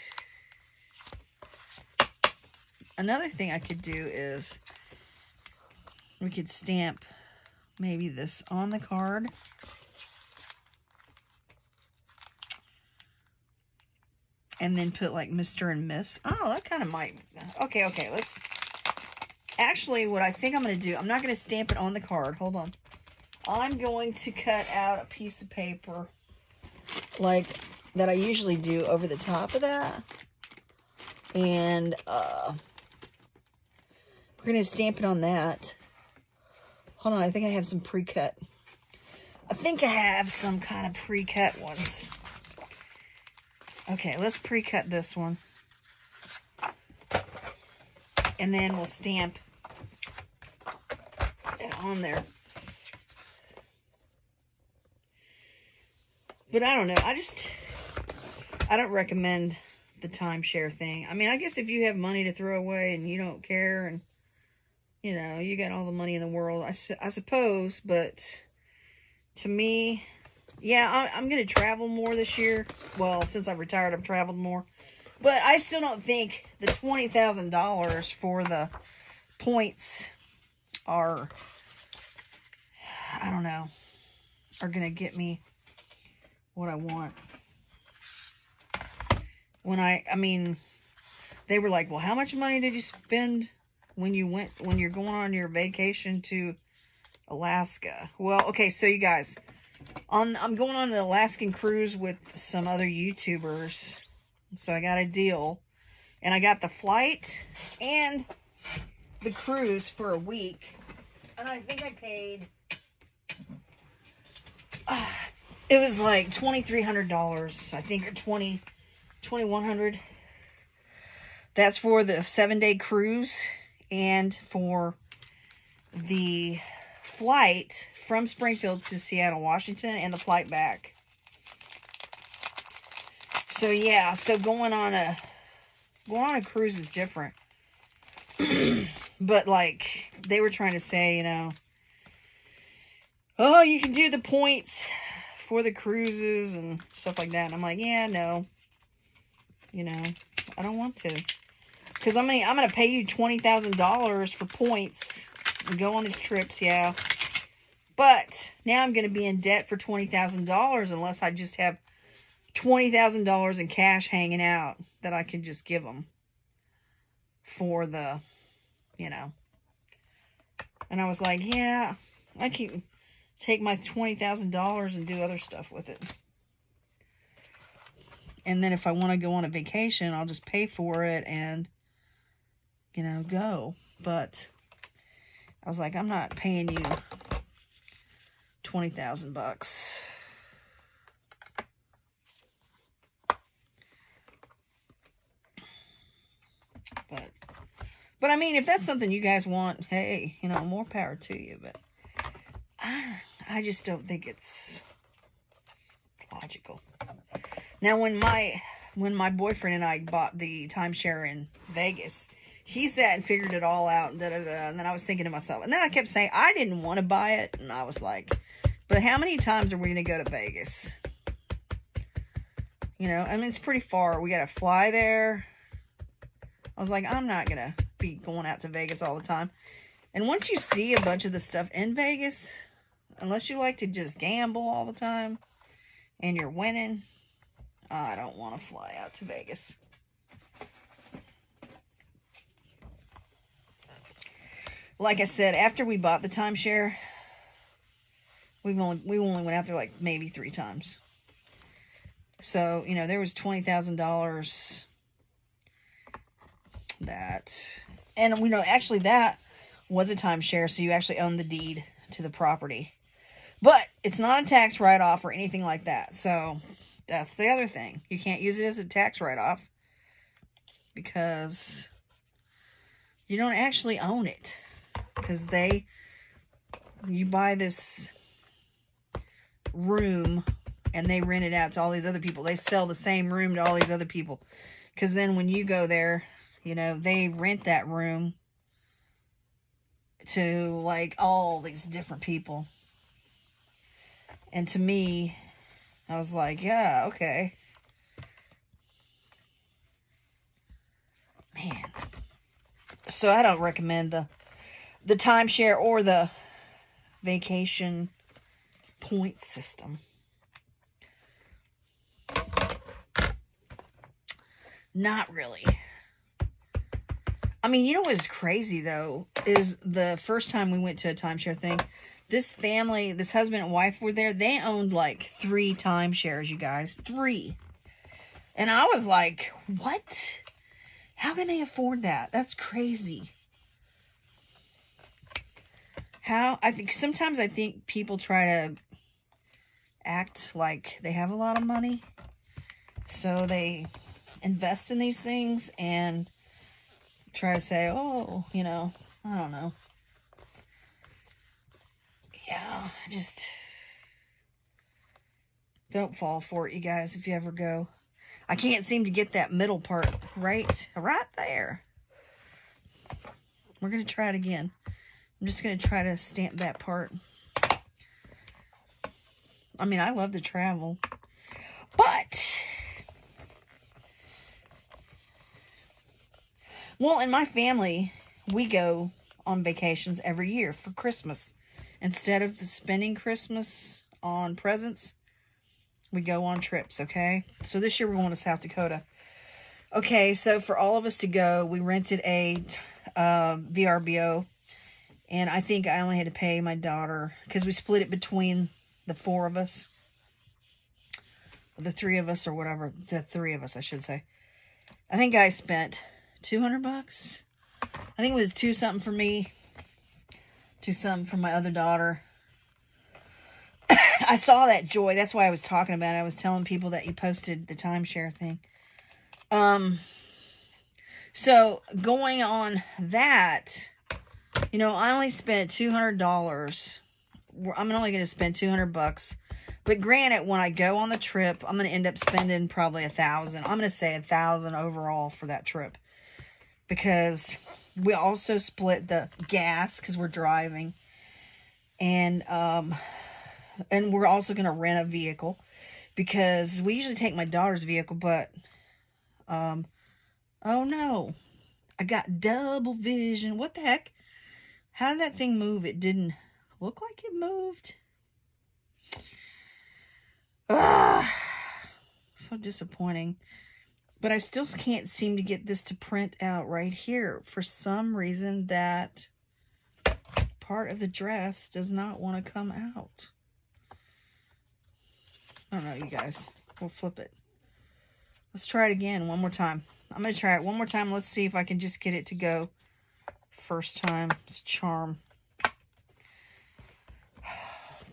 Another thing I could do is we could stamp maybe this on the card. And then put like Mr. and Miss. Oh, that kind of might. Okay, let's. Actually, what I think I'm going to do, I'm not going to stamp it on the card. Hold on. I'm going to cut out a piece of paper like that I usually do over the top of that. And we're going to stamp it on that. Hold on, I think I have some pre-cut. I think I have some kind of pre-cut ones. Okay, let's pre-cut this one. And then we'll stamp on there. But I don't know. I don't recommend the timeshare thing. I mean, I guess if you have money to throw away and you don't care and, you know, you got all the money in the world, I suppose. But to me, yeah, I'm going to travel more this year. Well, since I've retired, I've traveled more. But I still don't think the $20,000 for the points are, I don't know, are going to get me what I want. When I mean, they were like, well, how much money did you spend when you're going on your vacation to Alaska? Well, okay, so you guys, I'm going on an Alaskan cruise with some other YouTubers. So I got a deal, and I got the flight and the cruise for a week, and I think I paid, it was like $2,300, I think, or $2,100. That's for the 7-day cruise, and for the flight from Springfield to Seattle, Washington, and the flight back. So yeah, so going on a cruise is different. But like they were trying to say, you know, oh, you can do the points for the cruises and stuff like that. And I'm like, yeah, no. You know, I don't want to. Because I'm gonna pay you $20,000 for points and go on these trips, yeah. But now I'm gonna be in debt for $20,000 unless I just have $20,000 in cash hanging out that I can just give them for the, you know. And I was like, yeah, I can take my $20,000 and do other stuff with it. And then if I want to go on a vacation, I'll just pay for it and, you know, go. But I was like, I'm not paying you $20,000. But I mean, if that's something you guys want, hey, you know, more power to you. But I just don't think it's logical. Now, when my boyfriend and I bought the timeshare in Vegas, he sat and figured it all out, and and then I was thinking to myself, and then I kept saying I didn't want to buy it, and I was like, but how many times are we going to go to Vegas? You know, I mean, it's pretty far. We got to fly there. I was like, I'm not going to be going out to Vegas all the time. And once you see a bunch of the stuff in Vegas, unless you like to just gamble all the time and you're winning, I don't want to fly out to Vegas. Like I said, after we bought the timeshare, we only went out there like maybe 3 times. So, you know, there was $20,000 that, and we know actually that was a timeshare, so you actually own the deed to the property. But it's not a tax write-off or anything like that. So that's the other thing. You can't use it as a tax write-off because you don't actually own it. Because you buy this room and they rent it out to all these other people. They sell the same room to all these other people. Because then when you go there, you know, they rent that room to like all these different people. And to me, I was like, yeah, okay. Man. So I don't recommend the timeshare or the vacation point system. Not really. I mean, you know what's crazy, though, is the first time we went to a timeshare thing, this family, this husband and wife were there. They owned like 3 timeshares, you guys. 3. And I was like, what? How can they afford that? That's crazy. Sometimes I think people try to act like they have a lot of money. So they invest in these things and try to say, oh, you know, I don't know. don't fall for it, you guys, if you ever go. I can't seem to get that middle part right there. We're going to try it again. I'm just going to try to stamp that part. I mean, I love to travel, but, well, in my family, we go on vacations every year for Christmas. Instead of spending Christmas on presents, we go on trips, okay? So this year we're going to South Dakota. Okay, so for all of us to go, we rented a VRBO, and I think I only had to pay my daughter, because we split it between the 4 of us, the 3 of us, or whatever, the 3 of us, I should say. I think I spent $200. I think it was 2 something for me, 2 something for my other daughter. I saw that, Joy. That's why I was talking about it. I was telling people that you posted the timeshare thing. So going on that, you know, I only spent $200. I'm only going to spend $200. But granted, when I go on the trip, I'm going to end up spending probably $1,000. I'm going to say $1,000 overall for that trip, because we also split the gas because we're driving, and we're also going to rent a vehicle, because we usually take my daughter's vehicle, but oh no, I got double vision. What the heck? How did that thing move? It didn't look like it moved. So disappointing. But I still can't seem to get this to print out right here. For some reason, that part of the dress does not want to come out. I don't know, you guys. We'll flip it. Let's try it again one more time. I'm going to try it one more time. Let's see if I can just get it to go. First time. It's a charm.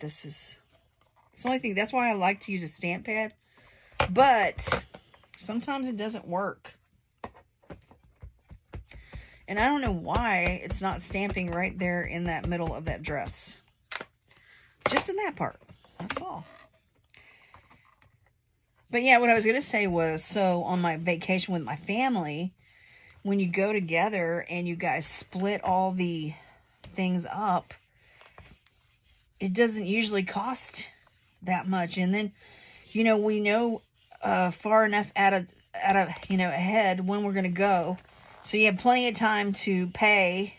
It's the only thing. That's why I like to use a stamp pad. But sometimes it doesn't work. And I don't know why it's not stamping right there in that middle of that dress. Just in that part. That's all. But yeah, what I was going to say was, so on my vacation with my family, when you go together and you guys split all the things up, it doesn't usually cost that much. And then, you know, we know far enough ahead when we're going to go. So you have plenty of time to pay.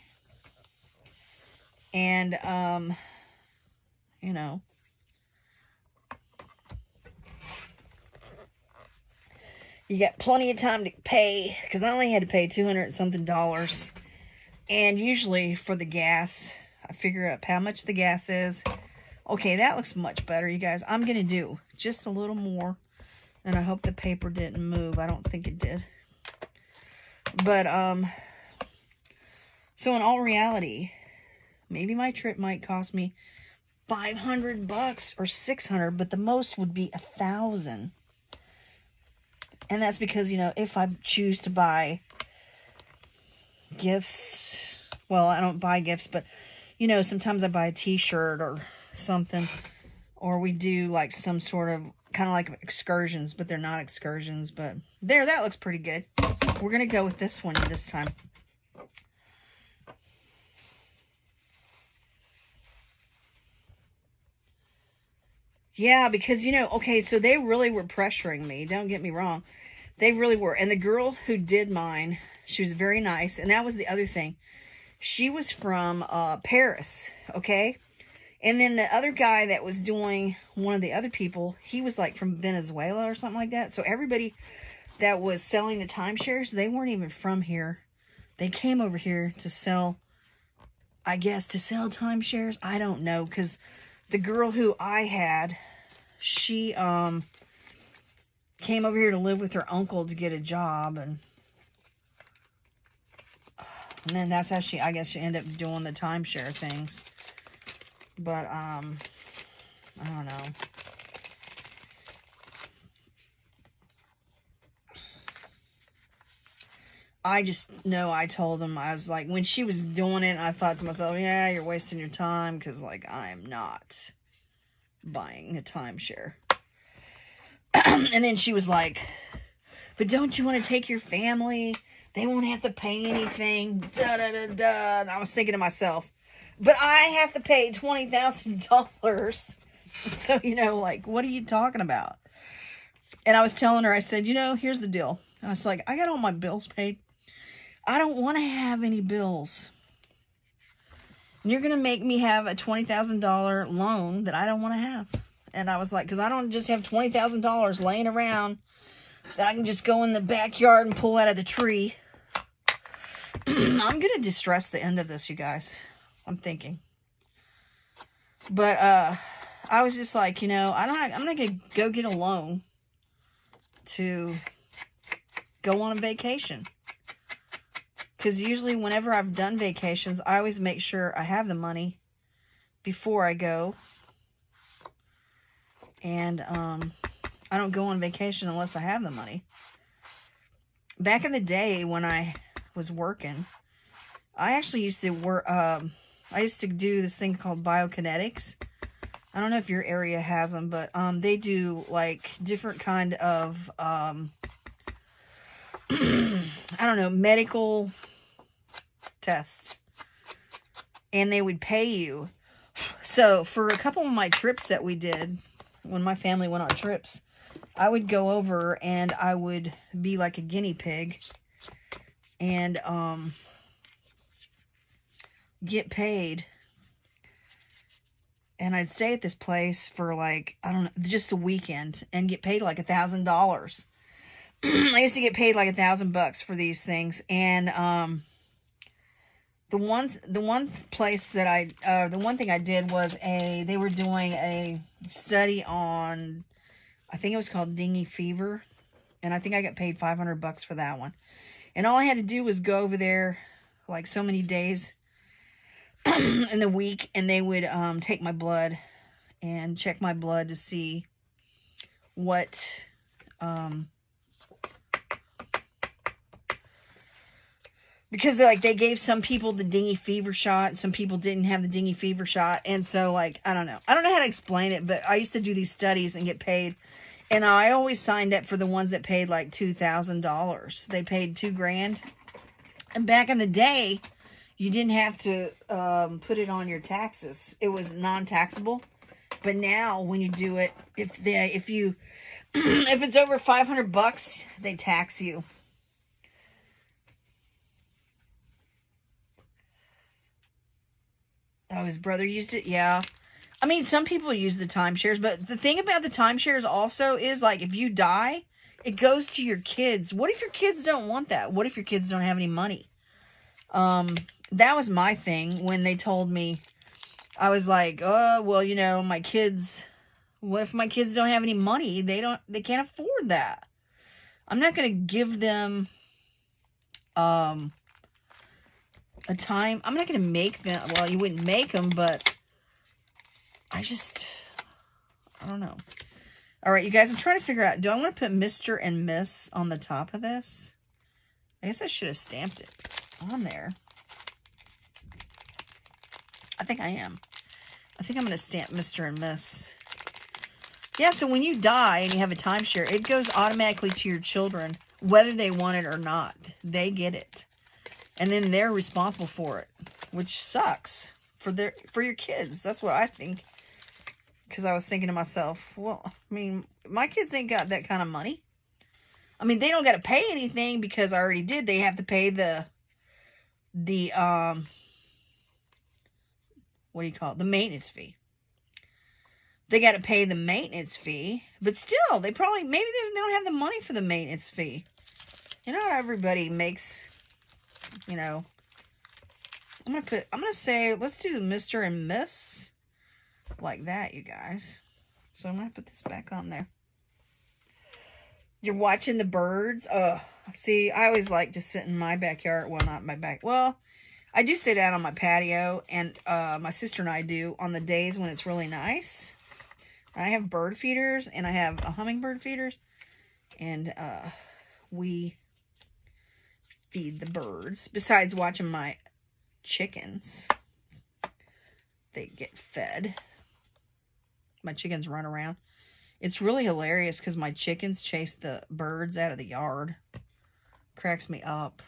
And, you know, you got plenty of time to pay, because I only had to pay $200 something. And usually for the gas, I figure out how much the gas is. Okay, that looks much better, you guys. I'm going to do just a little more. And I hope the paper didn't move. I don't think it did. But, so in all reality, maybe my trip might cost me $500 or $600, but the most would be $1,000. And that's because, you know, if I choose to buy gifts, well, I don't buy gifts, but, you know, sometimes I buy a t-shirt or something, or we do like some sort of kind of like excursions, but they're not excursions. But there, that looks pretty good. We're going to go with this one this time. Yeah, because, you know, okay, so they really were pressuring me. Don't get me wrong. They really were. And the girl who did mine, she was very nice. And that was the other thing. She was from Paris, okay? And then the other guy that was doing one of the other people, he was like from Venezuela or something like that. So everybody that was selling the timeshares, they weren't even from here. They came over here to sell, I guess, to sell timeshares. I don't know, because the girl who I had, she came over here to live with her uncle to get a job, and then that's how I guess she ended up doing the timeshare things. But I don't know. I just know I told him, I was like, when she was doing it, I thought to myself, yeah, you're wasting your time, because, like, I am not. buying a timeshare. And then she was like, but don't you want to take your family? They won't have to pay anything. Da, da, da, da. And I was thinking to myself, but I have to pay $20,000. So, like, what are you talking about? And I was telling her, I said, here's the deal. I was like, I got all my bills paid. I don't want to have any bills. And you're going to make me have a $20,000 loan that I don't want to have. And I was like, because I don't just have $20,000 laying around that I can just go in the backyard and pull out of the tree. I'm going to distress the end of this, you guys. I'm thinking. But I was just like, I'm not going to go get a loan to go on a vacation. Because usually whenever I've done vacations, I always make sure I have the money before I go. And I don't go on vacation unless I have the money. Back in the day when I was working, I actually used to work, I used to do this thing called biokinetics. I don't know if your area has them, but they do like different kind of, I don't know, medical tests. And they would pay you. So for a couple of my trips that we did, when my family went on trips, I would go over and I would be like a guinea pig and get paid. And I'd stay at this place for like, I don't know, just a weekend and get paid like $1,000. I used to get paid like $1,000 for these things. And the one place that the one thing I did was they were doing a study on, I think it was called dengue fever. And I think I got paid $500 for that one. And all I had to do was go over there like so many days in the week. And they would take my blood and check my blood to see what, because like they gave some people the dengue fever shot, some people didn't have the dengue fever shot, and so like I don't know how to explain it, but I used to do these studies and get paid, and I always signed up for the ones that paid like $2,000. They paid $2,000, and back in the day, you didn't have to put it on your taxes; it was non-taxable. But now, when you do it, if it's over $500, they tax you. Oh, his brother used it? Yeah. I mean, some people use the timeshares, but the thing about the timeshares also is, like, if you die, it goes to your kids. What if your kids don't want that? What if your kids don't have any money? That was my thing when they told me. I was like, oh, well, my kids, what if my kids don't have any money? They can't afford that. I'm not going to give them, a time. I'm not going to make them. Well, you wouldn't make them, but I don't know. All right, you guys, I'm trying to figure out, do I want to put Mr. and Miss on the top of this? I guess I should have stamped it on there. I think I am. I think I'm going to stamp Mr. and Miss. Yeah, so when you die and you have a timeshare, it goes automatically to your children, whether they want it or not. They get it. And then they're responsible for it, which sucks for your kids. That's what I think. Because I was thinking to myself, well, I mean, my kids ain't got that kind of money. I mean, they don't got to pay anything because I already did. They have to pay the what do you call it? The maintenance fee. They got to pay the maintenance fee, but still, maybe they don't have the money for the maintenance fee. You know, not everybody makes. I'm going to say, let's do Mr. and Miss like that, you guys. So I'm going to put this back on there. You're watching the birds. See, I always like to sit in my backyard. Well, not my back. Well, I do sit out on my patio, and my sister and I do on the days when it's really nice. I have bird feeders, and I have hummingbird feeders, and we feed the birds. Besides watching my chickens, they get fed. my chickens run around. It's really hilarious because my chickens chase the birds out of the yard. Cracks me up.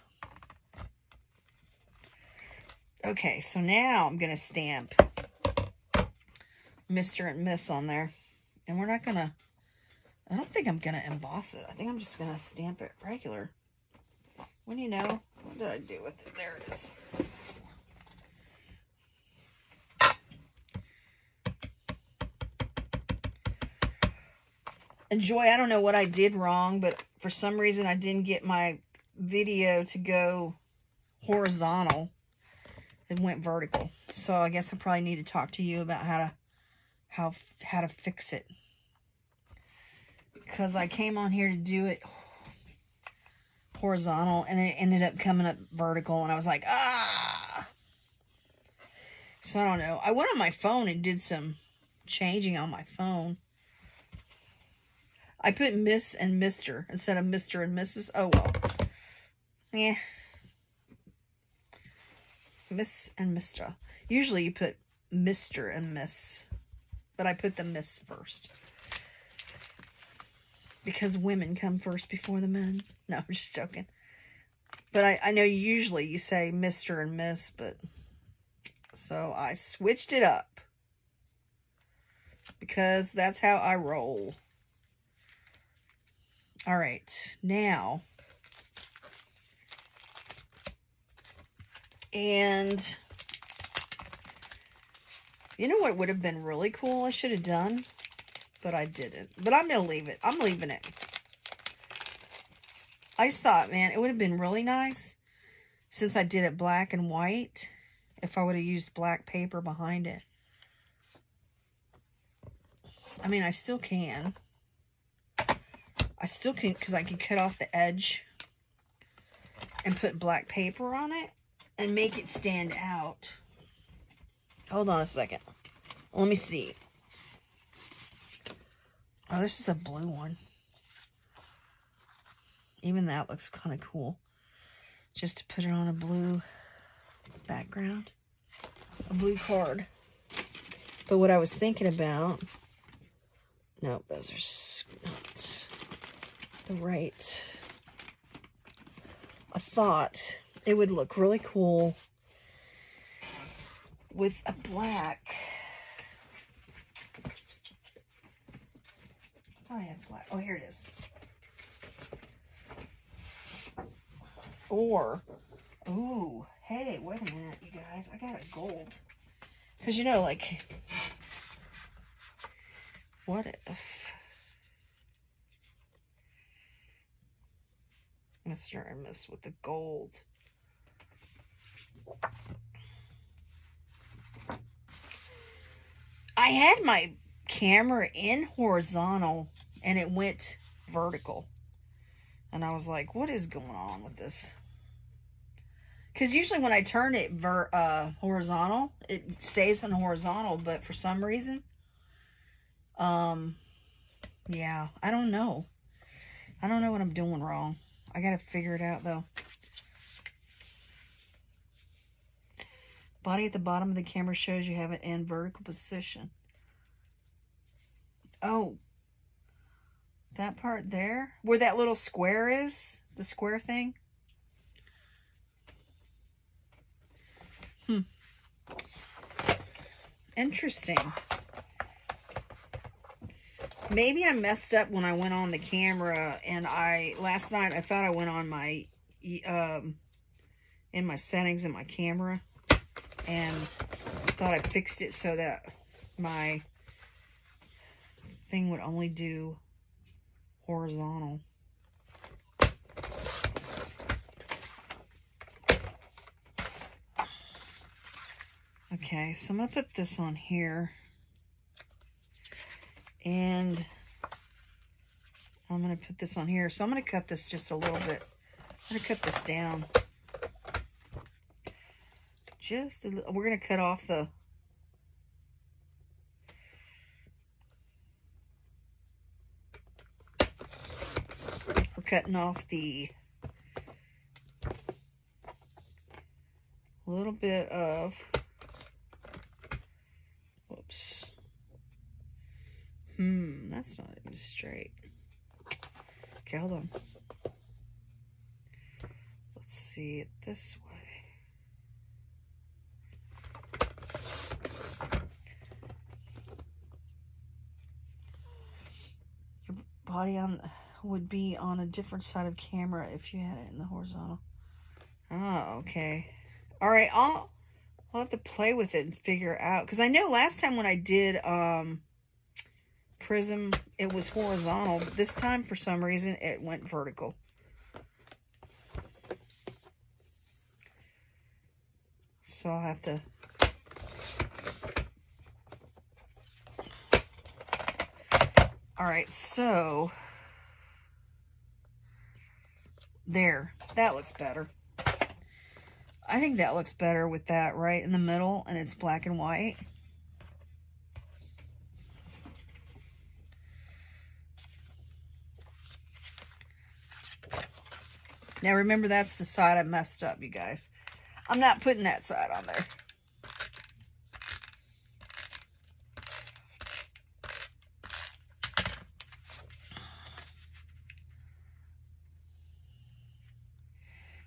Okay, so now I'm going to stamp Mr. and Miss on there. And we're not going to, I don't think I'm going to emboss it. I think I'm just going to stamp it regular. When you know, what did I do with it? There it is. And Joy, I don't know what I did wrong, but for some reason I didn't get my video to go horizontal. It went vertical. So I guess I probably need to talk to you about how to fix it. Because I came on here to do it horizontal and then it ended up coming up vertical and I was like, ah! So I don't know. I went on my phone and did some changing on my phone. I put Miss and Mr. instead of Mr. and Mrs. Oh, well. Yeah. Miss and Mr. Usually you put Mr. and Miss. But I put the Miss first. Because women come first before the men. No, I'm just joking. But I know usually you say Mr. and Miss, but... So I switched it up. Because that's how I roll. All right, now, and you know what would have been really cool I should have done, but I didn't. But I'm going to leave it. I'm leaving it. I just thought, man, it would have been really nice since I did it black and white if I would have used black paper behind it. I mean, I still can. I still can, because I can cut off the edge and put black paper on it and make it stand out. Hold on a second. Let me see. Oh, this is a blue one. Even that looks kind of cool. Just to put it on a blue background. A blue card. But what I was thinking about... Nope, those are not... Right. I thought it would look really cool with a black. I thought I had black. Oh, here it is. Or, ooh, hey, wait a minute, you guys. I got a gold. Because, you know, like, what if... Mr. and Miss with the gold. I had my camera in horizontal and it went vertical. And I was like, what is going on with this? Because usually when I turn it horizontal, it stays on horizontal. But for some reason, yeah, I don't know. I don't know what I'm doing wrong. I gotta figure it out, though. Body at the bottom of the camera shows you have it in vertical position. Oh. That part there? Where that little square is? The square thing? Interesting. Maybe I messed up when I went on the camera and last night I thought I went on my, in my settings in my camera and thought I fixed it so that my thing would only do horizontal. Okay, so I'm going to put this on here. And I'm going to put this on here. So I'm going to cut this just a little bit. I'm going to cut this down. Just a little. We're going to cut off the... We're cutting off the little bit of... Whoops. That's not even straight. Okay, hold on. Let's see it this way. Your body would be on a different side of camera if you had it in the horizontal. Oh, okay. All right, I'll have to play with it and figure out, because I know last time when I did prism, it was horizontal. But this time, for some reason, it went vertical. So I'll have to... All right, so... There. That looks better. I think that looks better with that right in the middle, and it's black and white. Now remember, that's the side I messed up, you guys. I'm not putting that side on there.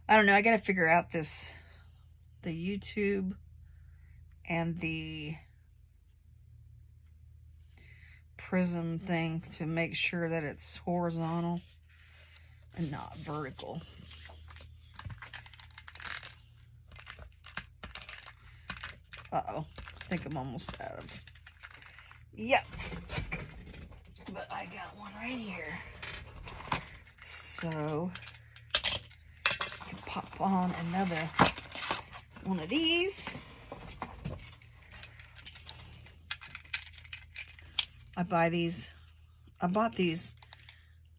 I don't know, I gotta figure out the YouTube and the prism thing to make sure that it's horizontal and not vertical. Uh-oh, I think I'm almost out of... Yep. But I got one right here. So, I can pop on another one of these. I bought these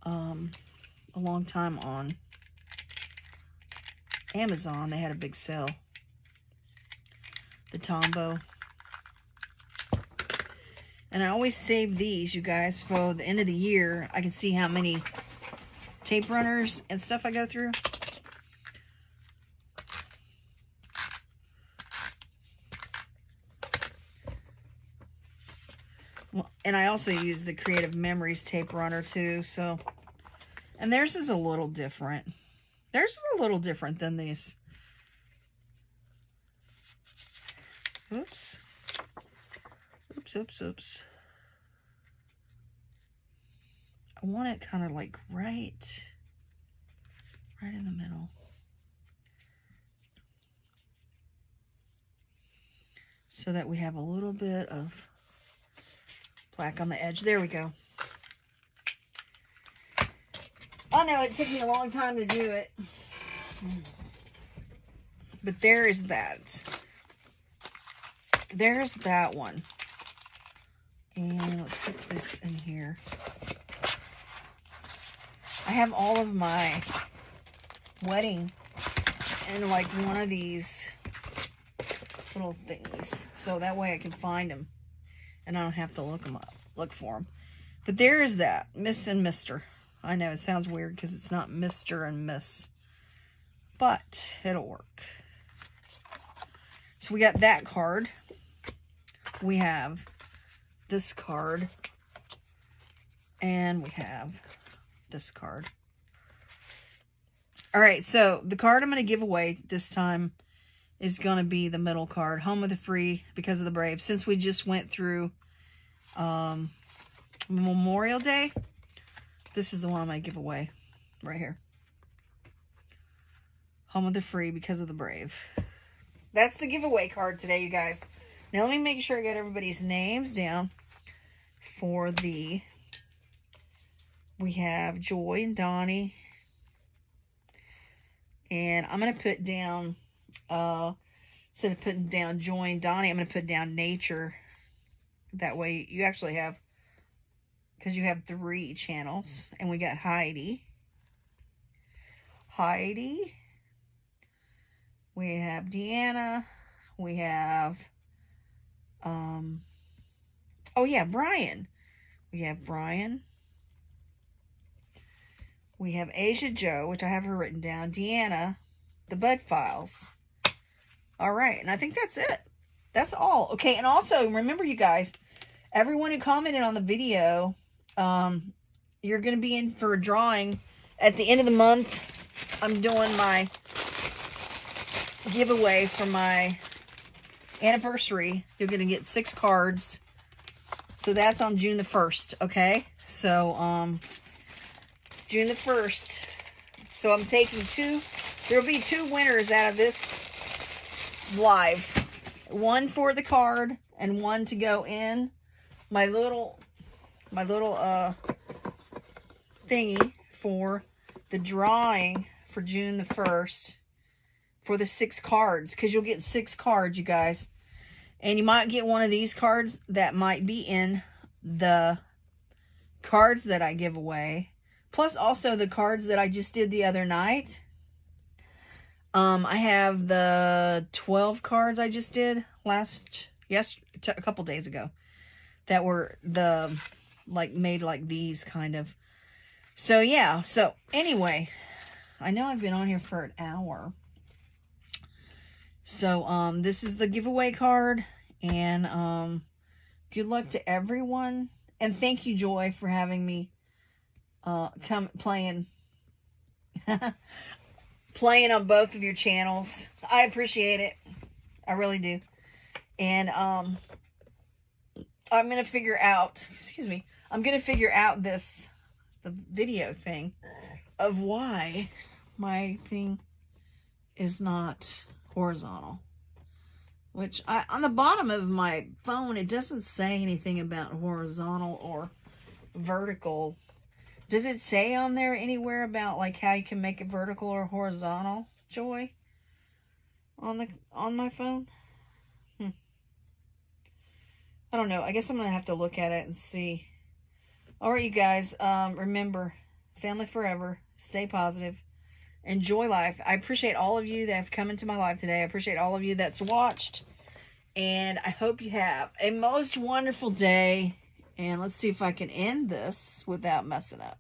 a long time on Amazon. They had a big sale. The Tombow. And I always save these, you guys, for the end of the year. I can see how many tape runners and stuff I go through. Well, and I also use the Creative Memories tape runner too, so... And theirs is a little different. Theirs is a little different than these. Oops. Oops, oops, oops. I want it kind of like right in the middle. So that we have a little bit of black on the edge. There we go. I know it took me a long time to do it. But there is that. There's that one. And let's put this in here. I have all of my wedding in like one of these little things. So that way I can find them. And I don't have to look for them. But there is that. Miss and Mr. I know it sounds weird because it's not Mr. and Miss. But it'll work. So we got that card. We have this card. And we have this card. Alright, so the card I'm going to give away this time is going to be the middle card. Home of the Free, Because of the Brave. Since we just went through Memorial Day, this is the one I'm going to give away. Right here. Home of the Free, Because of the Brave. That's the giveaway card today, you guys. Now let me make sure I get everybody's names down for the... We have Joy and Donnie. And I'm going to put down, instead of putting down Joy and Donnie, I'm going to put down Nature. That way you actually have, because you have 3 channels. And we got Heidi. We have Deanna. We have, oh yeah, Brian. We have Brian. We have Asia Joe, which I have her written down. Deanna, the Bud Files. All right, and I think that's it. That's all. Okay, and also, remember you guys, everyone who commented on the video, you're going to be in for a drawing at the end of the month. I'm doing my giveaway for my anniversary. You're going to get 6 cards. So that's on June the 1st, okay? So, June the 1st. So I'm taking 2. There'll be 2 winners out of this live. One for the card and one to go in my little thingy for the drawing for June the 1st for the 6 cards, because you'll get 6 cards, you guys. And you might get one of these cards that might be in the cards that I give away. Plus also the cards that I just did the other night. I have the 12 cards I just did a couple days ago. That were made like these kind of. So yeah, so anyway, I know I've been on here for an hour. So, this is the giveaway card, and, good luck to everyone, and thank you, Joy, for having me, come playing on both of your channels. I appreciate it. I really do. And, I'm gonna figure out, I'm gonna figure out the video thing of why my thing is not horizontal, which on the bottom of my phone, it doesn't say anything about horizontal or vertical. Does it say on there anywhere about like how you can make it vertical or horizontal, Joy, on my phone? I don't know. I guess I'm gonna have to look at it and see. All right, you guys, remember, family forever, stay positive, enjoy life. I appreciate all of you that have come into my life today. I appreciate all of you that's watched. And I hope you have a most wonderful day. And let's see if I can end this without messing up.